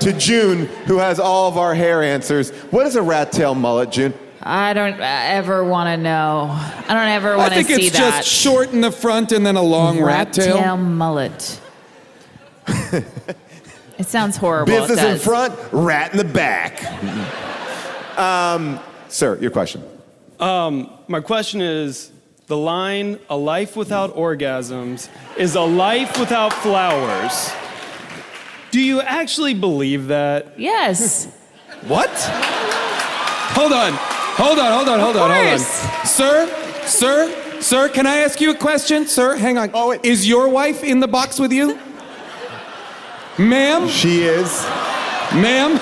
to June, who has all of our hair answers. What is a rat tail mullet, June? I don't ever want to know. I don't ever want to see that. I think it's just short in the front and then a long rat tail. Rat tail mullet. It sounds horrible. Business it in does. front, rat in the back. Sir, your question. My question is, the line, "A life without orgasms is a life without flowers." Do you actually believe that? Yes. What? Hold on. Sir, can I ask you a question? Sir, hang on. Oh, wait. Is your wife in the box with you? Ma'am? She is. Ma'am?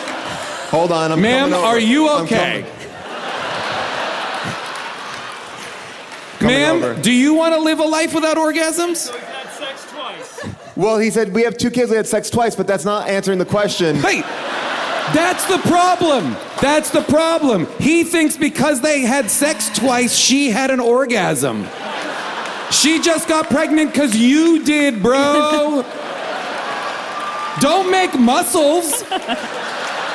Hold on, I'm Ma'am, coming over. are you I'm okay? Coming Ma'am, over. do you want to live a life without orgasms? We've had sex twice. Well, he said we have 2 kids, we had sex twice, but that's not answering the question. Hey, that's the problem. That's the problem. He thinks because they had sex twice, she had an orgasm. She just got pregnant because you did, bro. Don't make muscles.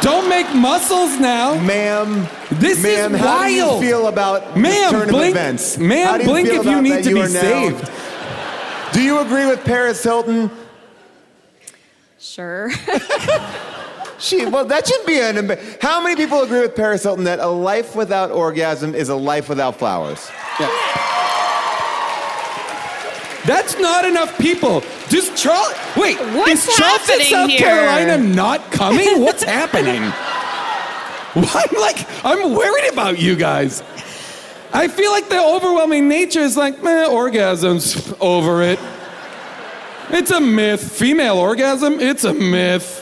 Don't make muscles now. Ma'am, This is wild. how do you feel about Ma'am, turn of blink. events? Ma'am, How do you blink feel if you about need that to you be are now- saved. Do you agree with Paris Hilton? Sure. Well, that should be how many people agree with Paris Hilton that a life without orgasm is a life without flowers? Yeah. That's not enough people. Wait, What's is Charleston, happening South here? Carolina not coming? What's happening? I'm worried about you guys. I feel like the overwhelming nature is like, orgasms, over it. It's a myth. Female orgasm, it's a myth.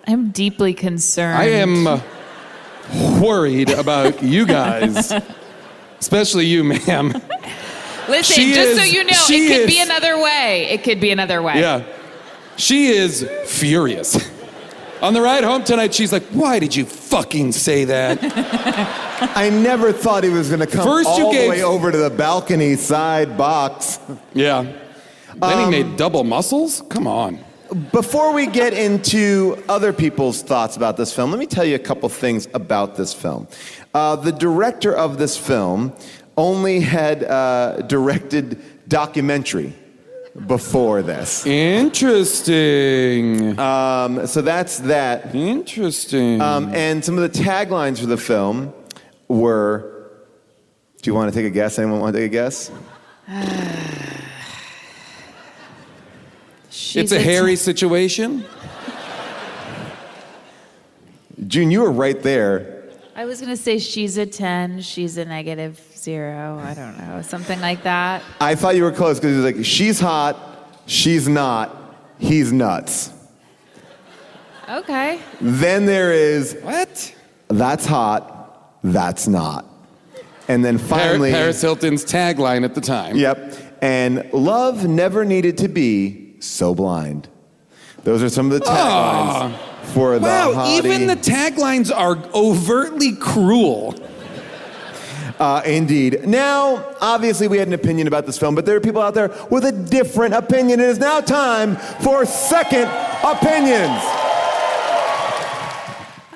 I'm deeply concerned. I am worried about you guys. Especially you, ma'am. Listen, She just so is- you know, she it could is- be another way. It could be another way. Yeah. She is furious. On the ride home tonight, she's like, why did you fucking say that? I never thought he was going to come First you all the gave- way over to the balcony side box. Yeah. Then he made double muscles? Come on. Before we get into other people's thoughts about this film, let me tell you a couple things about this film. The director of this film only had directed documentary before this. Interesting. So that's that. Interesting. And some of the taglines for the film were, do you want to take a guess? Anyone want to take a guess? It's a hairy situation. June, you were right there. I was going to say she's a 10, she's a -0. I don't know, something like that. I thought you were close because it was like, she's hot, she's not, he's nuts. Okay. Then there is, What? that's hot, that's not. And then finally, Paris Hilton's tagline at the time. Yep. And love never needed to be so blind. Those are some of the taglines for the Wow, Hottie. even the taglines are overtly cruel. Indeed. Now, obviously, we had an opinion about this film, but there are people out there with a different opinion. It is now time for second opinions.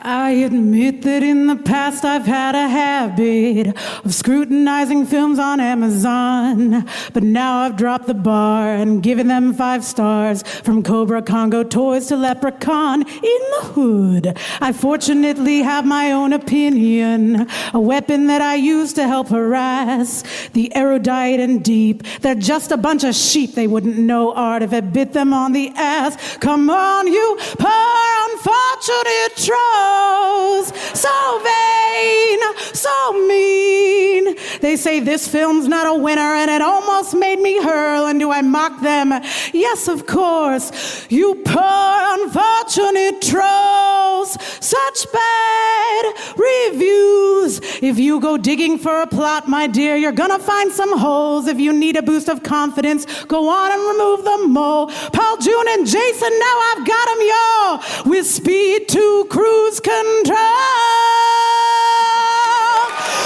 I admit that in the past I've had a habit of scrutinizing films on Amazon, but now I've dropped the bar and given them 5 stars, from Cobra Congo toys to Leprechaun in the Hood. I fortunately have my own opinion, a weapon that I use to help harass the erudite and deep. They're just a bunch of sheep, they wouldn't know art if it bit them on the ass. Come on, you poor unfortunate trolls. So vain, so mean. They say this film's not a winner and it almost made me hurl. And do I mock them? Yes, of course. You poor unfortunate trolls. Such bad reviews. If you go digging for a plot, my dear, you're gonna find some holes. If you need a boost of confidence, go on and remove the mole. Paul, June, and Jason, now I've got them, y'all. With speed to cruise control.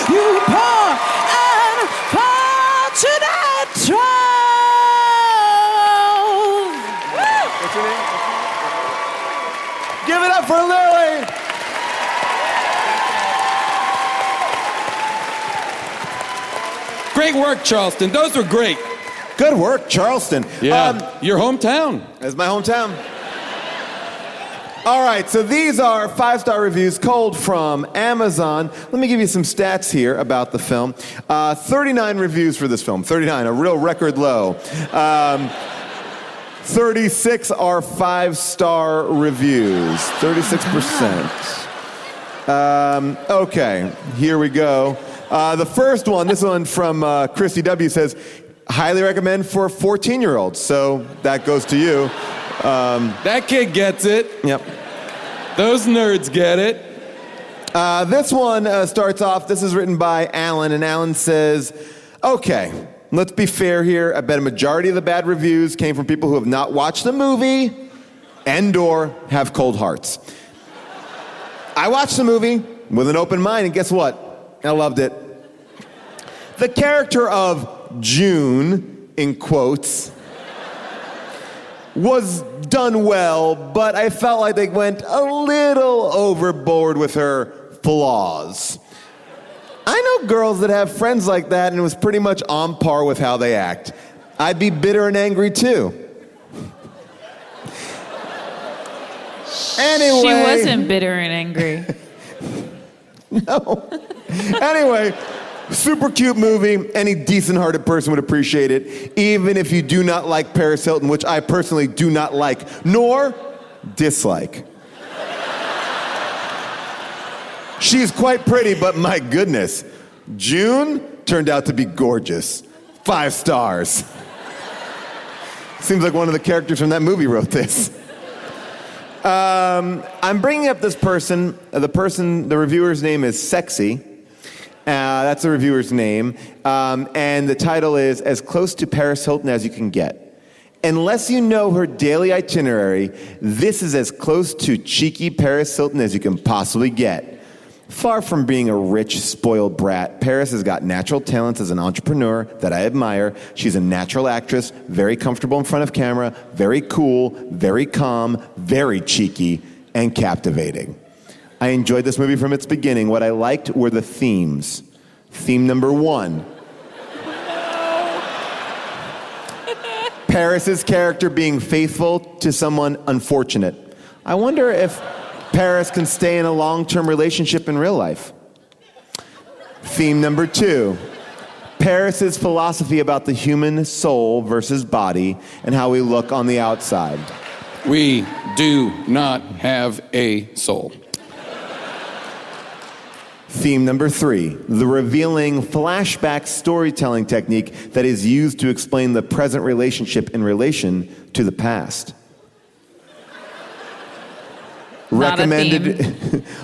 You poor unfortunate troll. What's your name? Give it up for Lily. Great work, Charleston. Those were great. Good work, Charleston. Yeah, your hometown. That's my hometown. All right, so these are 5-star reviews culled from Amazon. Let me give you some stats here about the film. 39 reviews for this film. 39, a real record low. 36 are 5-star reviews. 36%. Okay, here we go. The first one, this one from Christy W. says, highly recommend for 14-year-olds. So that goes to you. That kid gets it. Yep. Those nerds get it. This one starts off, this is written by Alan, and Alan says, okay, let's be fair here. I bet a majority of the bad reviews came from people who have not watched the movie and/or have cold hearts. I watched the movie with an open mind, and guess what? I loved it. The character of June, in quotes, was done well, but I felt like they went a little overboard with her flaws. I know girls that have friends like that, and it was pretty much on par with how they act. I'd be bitter and angry too. Anyway. She wasn't bitter and angry. No. Anyway, super cute movie. Any decent-hearted person would appreciate it, even if you do not like Paris Hilton, which I personally do not like, nor dislike. She's quite pretty, but my goodness, June turned out to be gorgeous. 5 stars. Seems like one of the characters from that movie wrote this. I'm bringing up this person. The reviewer's name is Sexy. That's the reviewer's name. And the title is As Close to Paris Hilton as You Can Get. Unless you know her daily itinerary, this is as close to cheeky Paris Hilton as you can possibly get. Far from being a rich, spoiled brat, Paris has got natural talents as an entrepreneur that I admire. She's a natural actress, very comfortable in front of camera, very cool, very calm, very cheeky, and captivating. I enjoyed this movie from its beginning. What I liked were the themes. Theme number 1. Paris's character being faithful to someone unfortunate. I wonder if Paris can stay in a long-term relationship in real life. Theme number 2. Paris's philosophy about the human soul versus body and how we look on the outside. We do not have a soul. Theme number 3, the revealing flashback storytelling technique that is used to explain the present relationship in relation to the past. Not a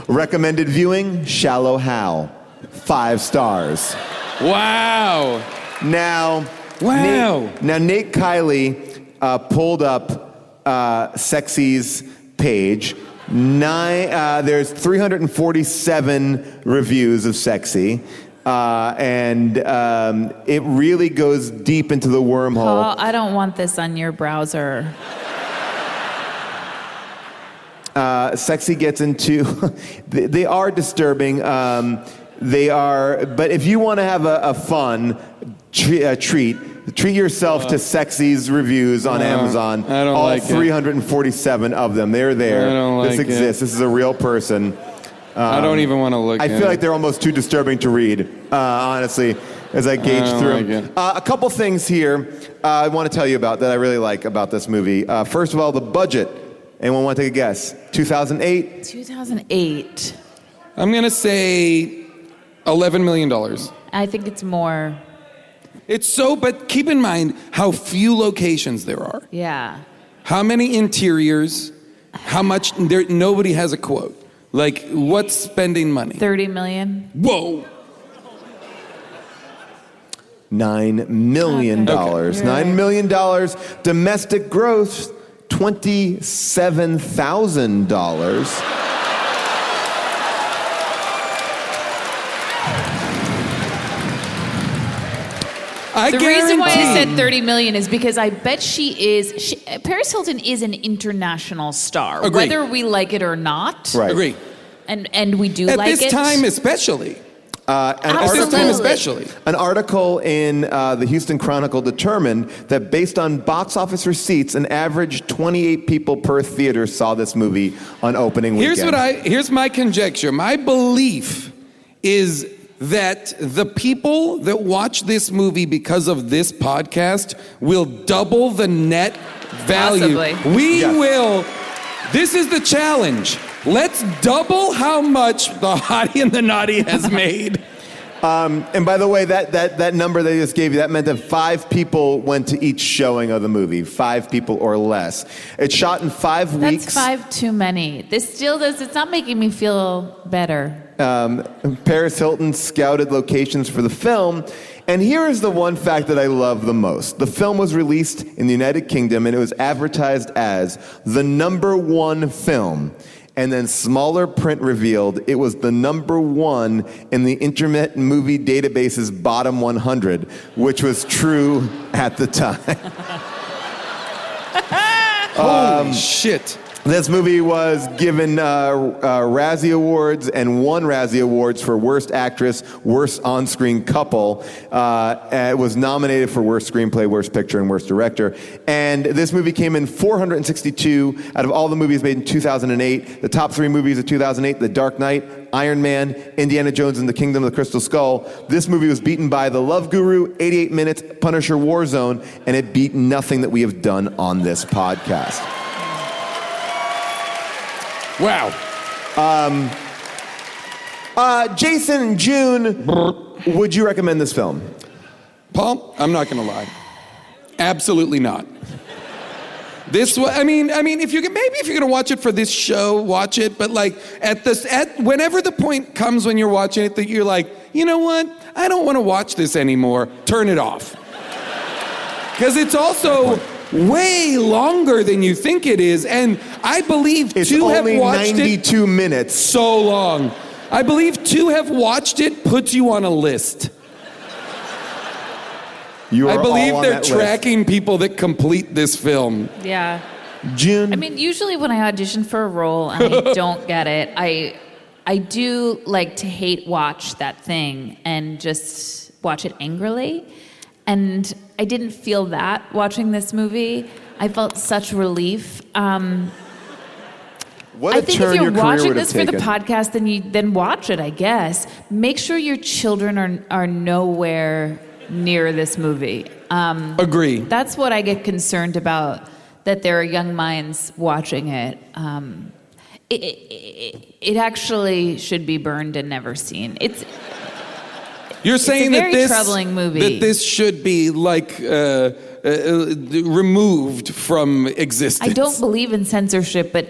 Recommended viewing, Shallow Hal. 5 stars. Wow. Now, Nate Kiley pulled up Sexy's page. There's 347 reviews of Sexy, and it really goes deep into the wormhole. Paul, I don't want this on your browser. Sexy gets into, they are disturbing. But if you want to have a fun treat yourself to Sexy's reviews on Amazon. I don't all like 347 of them. They're there. I don't like this exists. This is a real person. I don't even want to look at it. I feel like they're almost too disturbing to read, honestly, as I gauge through them. A couple things here I want to tell you about that I really like about this movie. First of all, the budget. Anyone want to take a guess? 2008? 2008. I'm going to say $11 million. I think it's more. But keep in mind how few locations there are. Yeah. How many interiors, how much, nobody has a quote. Like, what's spending money? 30 million. Whoa. $9 million. Okay. $9 million. Domestic gross, $27,000. The reason why I said 30 million is because I bet Paris Hilton is an international star, Agree. whether we like it or not. Right. Agree. And we do like it. At this time especially. Absolutely. An article in the Houston Chronicle determined that based on box office receipts, an average 28 people per theater saw this movie on opening weekend. Here's my conjecture. My belief is that the people that watch this movie because of this podcast will double the net value. Possibly. We will. This is the challenge. Let's double how much the Hottie and the Nottie has made. And by the way, that number they just gave you, that meant that 5 people went to each showing of the movie. 5 people or less. It's shot in 5 weeks. That's 5 too many. This still does, it's not making me feel better. Paris Hilton scouted locations for the film. And here is the one fact that I love the most. The film was released in the United Kingdom and it was advertised as the #1 film. And then smaller print revealed it was the #1 in the Internet Movie Database's bottom 100, which was true at the time. Holy shit. This movie was given Razzie Awards and won Razzie Awards for Worst Actress, Worst On-Screen Couple. It was nominated for Worst Screenplay, Worst Picture, and Worst Director. And this movie came in 462 out of all the movies made in 2008. The top 3 movies of 2008, The Dark Knight, Iron Man, Indiana Jones and the Kingdom of the Crystal Skull. This movie was beaten by The Love Guru, 88 Minutes, Punisher Warzone, and it beat nothing that we have done on this podcast. Wow. Jason and June, would you recommend this film? Paul, I'm not going to lie. Absolutely not. If you're going to watch it for this show, watch it. But like whenever the point comes when you're watching it that you're like, you know what? I don't want to watch this anymore. Turn it off. Because it's also way longer than you think it is, and I believe it's to have only watched 92 minutes. So long. I believe to have watched it puts you on a list. I believe they're tracking people that complete this film. Yeah. June. I mean, usually when I audition for a role and I don't get it, I do like to hate watch that thing and just watch it angrily. And I didn't feel that watching this movie. I felt such relief. What I a think turn if you're your career watching would have this for the taken. podcast, then watch it, I guess. Make sure your children are nowhere near this movie. Agree. That's what I get concerned about, that there are young minds watching it. It actually should be burned and never seen. You're saying a that very this troubling movie. that this should be like removed from existence. I don't believe in censorship, but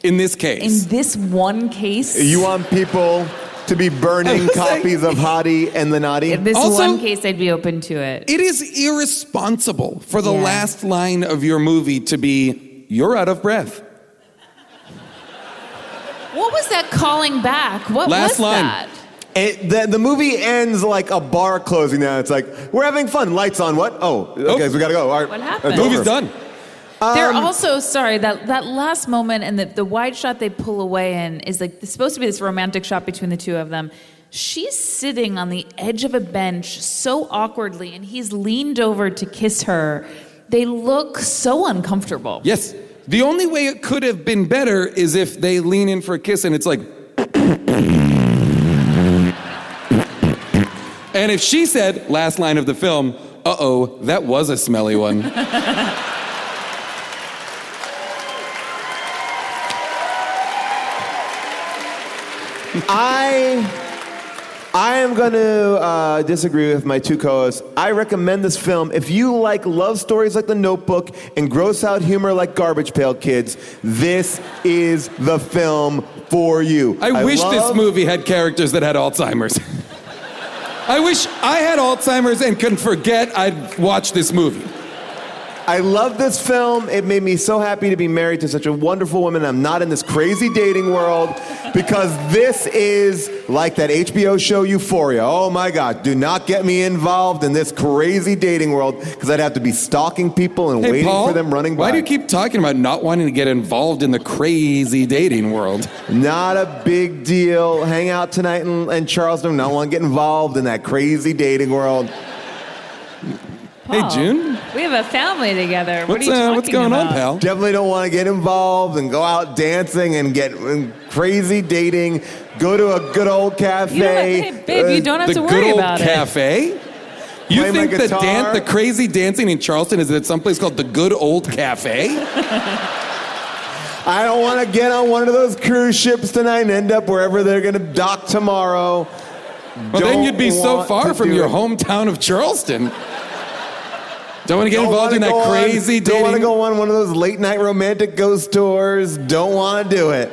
in this case. in this one case, You want people to be burning copies of Hottie and the Nottie? in this Also- one case, I'd be open to it. It is irresponsible for the Yeah. last line of your movie to be, "You're out of breath." What was that calling back? What Last was line. that? The movie ends like a bar closing down. It's like, we're having fun. Lights on. What? Oh, okay, so we gotta go. All right. What happened? It's Movie's over. done. They're also, sorry, that last moment and the wide shot they pull away in is like, it's supposed to be this romantic shot between the two of them. She's sitting on the edge of a bench so awkwardly, and he's leaned over to kiss her. They look so uncomfortable. Yes. The only way it could have been better is if they lean in for a kiss and it's like. And if she said, last line of the film, uh-oh, that was a smelly one. I am going to disagree with my two co-hosts. I recommend this film. If you like love stories like The Notebook and gross out humor like Garbage Pail Kids, this is the film for you. I wish this movie had characters that had Alzheimer's. I wish I had Alzheimer's and couldn't forget I'd watch this movie. I love this film. It made me so happy to be married to such a wonderful woman. I'm not in this crazy dating world because this is like that HBO show Euphoria. Oh my God, do not get me involved in this crazy dating world because I'd have to be stalking people and Hey, waiting Paul, for them running by. why do you keep talking about not wanting to get involved in the crazy dating world? Not a big deal. Hang out tonight in Charleston. Not want to get involved in that crazy dating world. Hey, June. We have a family together. What are What's, you talking what's going about? on, pal? Definitely don't want to get involved and go out dancing and get crazy dating. Go to a good old cafe. You know what? Hey, babe, you don't have The to good worry old about it. cafe? You Play my think the guitar. the crazy dancing in Charleston is at some place called the Good Old Cafe? I don't want to get on one of those cruise ships tonight and end up wherever they're going to dock tomorrow. Well, then you'd be so want far to from do your it. hometown of Charleston. Don't want to get Don't involved in wanna that go crazy Don't want to dating. go on one of those late night romantic ghost tours. Don't want to do it.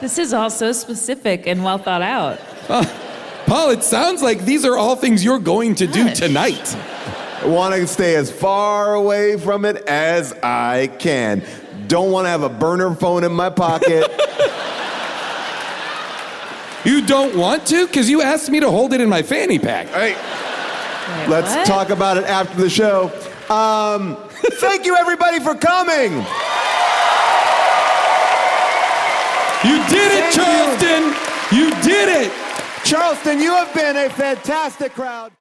This is all so specific and well thought out. Paul, it sounds like these are all things you're going to do Gosh. tonight. I want to stay as far away from it as I can. Don't want to have a burner phone in my pocket. You don't want to? Because you asked me to hold it in my fanny pack. Hey, Wait, let's what? talk about it after the show. Thank you, everybody, for coming. You did it, Thank you. Charleston! You did it! Charleston, you have been a fantastic crowd.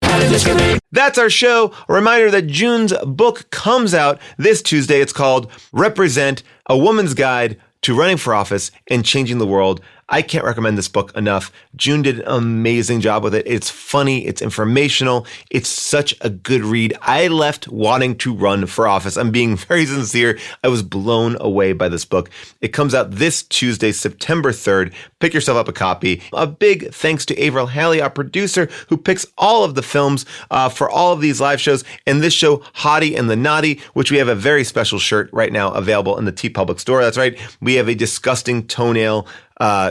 That's our show. A reminder that June's book comes out this Tuesday. It's called Represent, A Woman's Guide to Running for Office and Changing the World. I can't recommend this book enough. June did an amazing job with it. It's funny. It's informational. It's such a good read. I left wanting to run for office. I'm being very sincere. I was blown away by this book. It comes out this Tuesday, September 3rd. Pick yourself up a copy. A big thanks to Averill Halley, our producer, who picks all of the films for all of these live shows. And this show, Hottie and the Nottie, which we have a very special shirt right now available in the TeePublic store. That's right. We have a disgusting toenail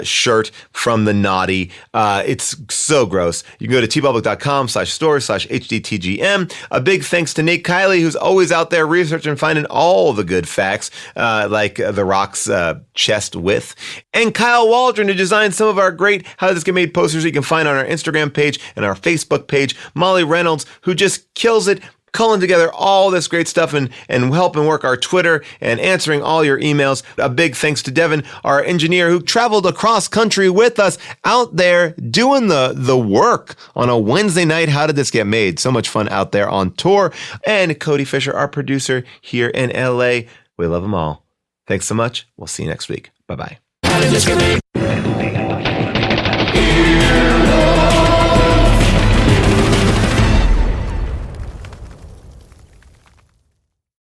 shirt from the Nottie. It's so gross. You can go to tpublic.com/store/HDTGM. A big thanks to Nate Kiley, who's always out there researching and finding all the good facts, like The Rock's chest width. And Kyle Waldron, who designed some of our great How Did This Get Made posters you can find on our Instagram page and our Facebook page. Molly Reynolds, who just kills it culling together all this great stuff and helping work our Twitter and answering all your emails. A big thanks to Devin, our engineer, who traveled across country with us out there doing the work on a Wednesday night. How did this get made? So much fun out there on tour. And Cody Fisher, our producer here in LA. We love them all. Thanks so much. We'll see you next week. Bye-bye.